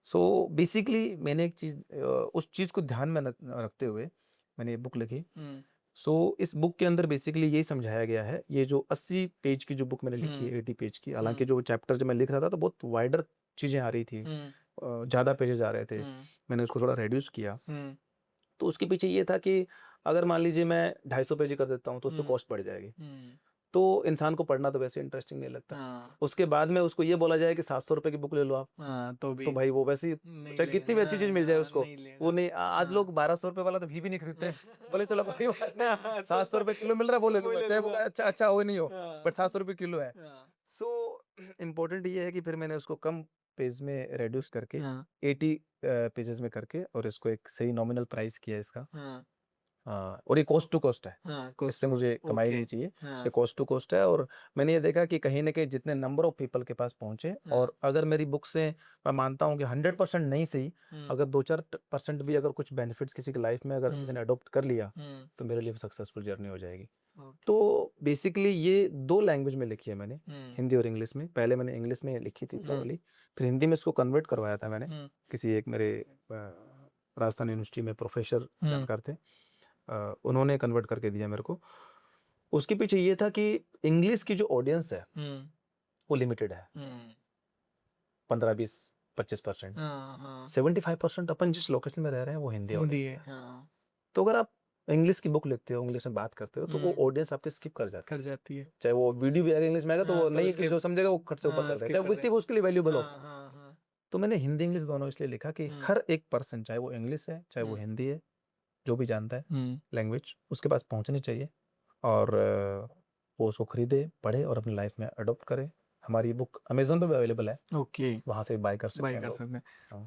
सो बेसिकली मैंने एक चीज़ उस चीज़ को ध्यान में रखते हुए मैंने ये बुक लिखी। सो इस बुक के अंदर बेसिकली यही समझाया गया है। ये जो 80 पेज की जो बुक मैंने लिखी है, 80 पेज की, हालांकि जो चैप्टर जब मैं लिख रहा था तो बहुत वाइडर चीज़ें आ रही थी, ज़्यादा पेजेस आ रहे थे। मैंने उसको थोड़ा रिड्यूस किया। तो उसके पीछे ये था कि अगर मान लीजिए मैं 250 पेज ही कर देता हूँ तो उस पर कॉस्ट बढ़ जाएगी, तो इंसान को पढ़ना तो वैसे इंटरेस्टिंग नहीं लगता। उसके बाद में उसको ये बोला जाए कि 700 रुपए की बुक ले लो आप, तो भाई वो वैसे ही चाहे कितनी भी अच्छी चीज मिल जाए उसको, वो नहीं। आज लोग 1200 रुपए वाला तो भी नहीं खरीदते। बोले चलो भाई 700 रुपए किलो मिल रहा है, वो ले लूंगा, चाहे वो अच्छा हो नहीं हो, बट 700 रुपए किलो है। सो इम्पोर्टेंट ये है कि फिर मैंने उसको कम पेज में रिड्यूस करके 80 पेजेस में करके, और इसको एक सही नॉमिनल प्राइस किया इसका। और ये कॉस्ट टू कॉस्ट है, इससे मुझे कमाई नहीं चाहिए, ये कॉस्ट टू कॉस्ट है। और मैंने ये देखा कि कहीं ना कहीं जितने नंबर ऑफ पीपल के पास पहुंचे, और अगर मेरी बुक से मैं मानता हूँ कि 100% नहीं सही, अगर 2-4% भी अगर कुछ बेनिफिट्स किसी की लाइफ में अगर किसी ने अडॉप्ट कर लिया, तो मेरे लिए सक्सेसफुल जर्नी हो जाएगी। तो बेसिकली ये 2 लैंग्वेज में लिखी है मैंने, हिंदी और इंग्लिश में। पहले मैंने इंग्लिश में लिखी थी प्रॉब्ली, फिर हिंदी में इसको कन्वर्ट करवाया था मैंने, किसी एक मेरे राजस्थान यूनिवर्सिटी में प्रोफेसर जानकार थे, उन्होंने कन्वर्ट करके दिया मेरे को। उसके पीछे ये था कि इंग्लिश की जो ऑडियंस है वो लिमिटेड है, 15-20-25%। 75% अपन जिस लोकेशन में रह रहे हैं वो हिंदी ऑडियंस है। तो अगर आप इंग्लिश की बुक लिखते हो, इंग्लिश में बात करते हो, तो वो ऑडियंस आपके स्किप कर जाती है। चाहे वो वीडियो भी अगर इंग्लिश में आएगा तो वो नहीं, जो समझेगा वो खट से ऊपर कर देगा, चाहे वो कितनी भी उसके लिए वैल्यूबल हो। तो मैंने हिंदी इंग्लिश दोनों इसलिए लिखा कि हर एक पर्सन, चाहे वो इंग्लिश है चाहे वो हिंदी है, जो भी जानता है लैंग्वेज, उसके पास पहुंचनी चाहिए, और वो उसको खरीदे, पढ़े और अपनी लाइफ में अडॉप्ट करे। हमारी बुक अमेजोन पे भी अवेलेबल है, वहां से बाय कर सकते हैं,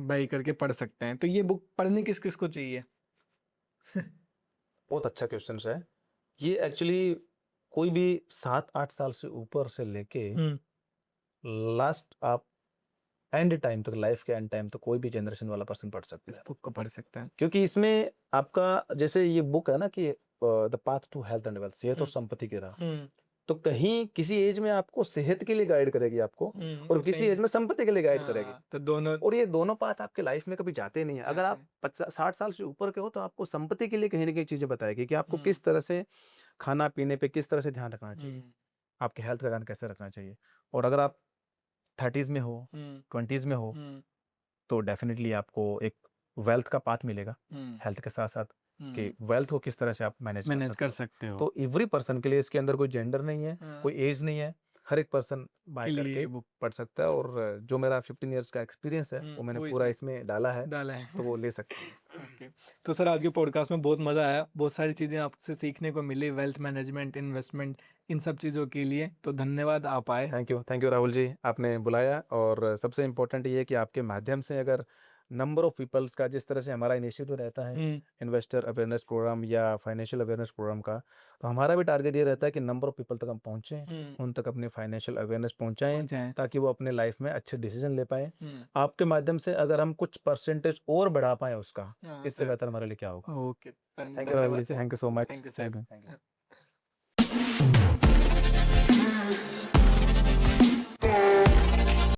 बाय करके पढ़ सकते हैं। तो ये बुक पढ़नी किस किस को चाहिए? बहुत अच्छा क्वेश्चन है ये। एक्चुअली कोई भी 7-8 साल से ऊपर से लेके लास्ट आप एंड टाइम तक, लाइफ के एंड टाइम तक, कोई भी जनरेशन वाला पर्सन पढ़ सकता है, बुक को पढ़ सकता है। क्योंकि इसमें आपका, जैसे ये बुक है ना कि the path to health and wealth, सेहत और संपत्ति की राह, तो कहीं किसी एज में आपको सेहत के लिए गाइड करेगी आपको, और किसी एज में संपत्ति के लिए गाइड करेगी। तो दोनों, और ये दोनों पाथ आपके लाइफ में कभी जाते नहीं है। अगर आप 60 साल से ऊपर के हो तो आपको संपत्ति के लिए कहीं ना कहीं चीजें बताएगी कि आपको किस तरह से खाना पीने पे किस तरह से ध्यान रखना चाहिए, आपके हेल्थ का ध्यान कैसे रखना चाहिए। और अगर आप 30s में हो, 20s में हो, तो डेफिनेटली आपको एक वेल्थ का पाथ मिलेगा, हेल्थ के साथ साथ, कि वेल्थ को किस तरह से आप मैनेज कर सकते हो। तो एवरी पर्सन के लिए, इसके अंदर कोई जेंडर नहीं है, कोई एज नहीं है, हर एक पर्सन बाय करके बुक पढ़ सकता है। और जो मेरा 15 इयर्स का एक्सपीरियंस है वो मैंने पूरा इसमें डाला है, तो वो ले सकते हैं। तो सर, आज के पॉडकास्ट में बहुत मज़ा आया, बहुत सारी चीज़ें आपसे सीखने को मिली, वेल्थ मैनेजमेंट, इन्वेस्टमेंट, इन सब चीज़ों के लिए। तो धन्यवाद, आप आए। थैंक यू राहुल जी, आपने बुलाया। और सबसे इम्पोर्टेंट ये है कि आपके माध्यम से अगर नंबर ऑफ पीपल्स का, जिस तरह से हमारा इनिशिएटिव रहता है इन्वेस्टर अवेयरनेस प्रोग्राम या फाइनेंशियल अवेयरनेस प्रोग्राम का, तो हमारा भी टारगेट ये रहता है कि नंबर ऑफ पीपल तक हम पहुंचें, उन तक अपनी फाइनेंशियल अवेयरनेस पहुंचाएं, ताकि वो अपने लाइफ में अच्छे डिसीजन ले पाए। आपके माध्यम से अगर हम कुछ परसेंटेज और बढ़ा पाए उसका, इससे बेहतर हमारे लिए क्या होगा। Okay, thank you so much.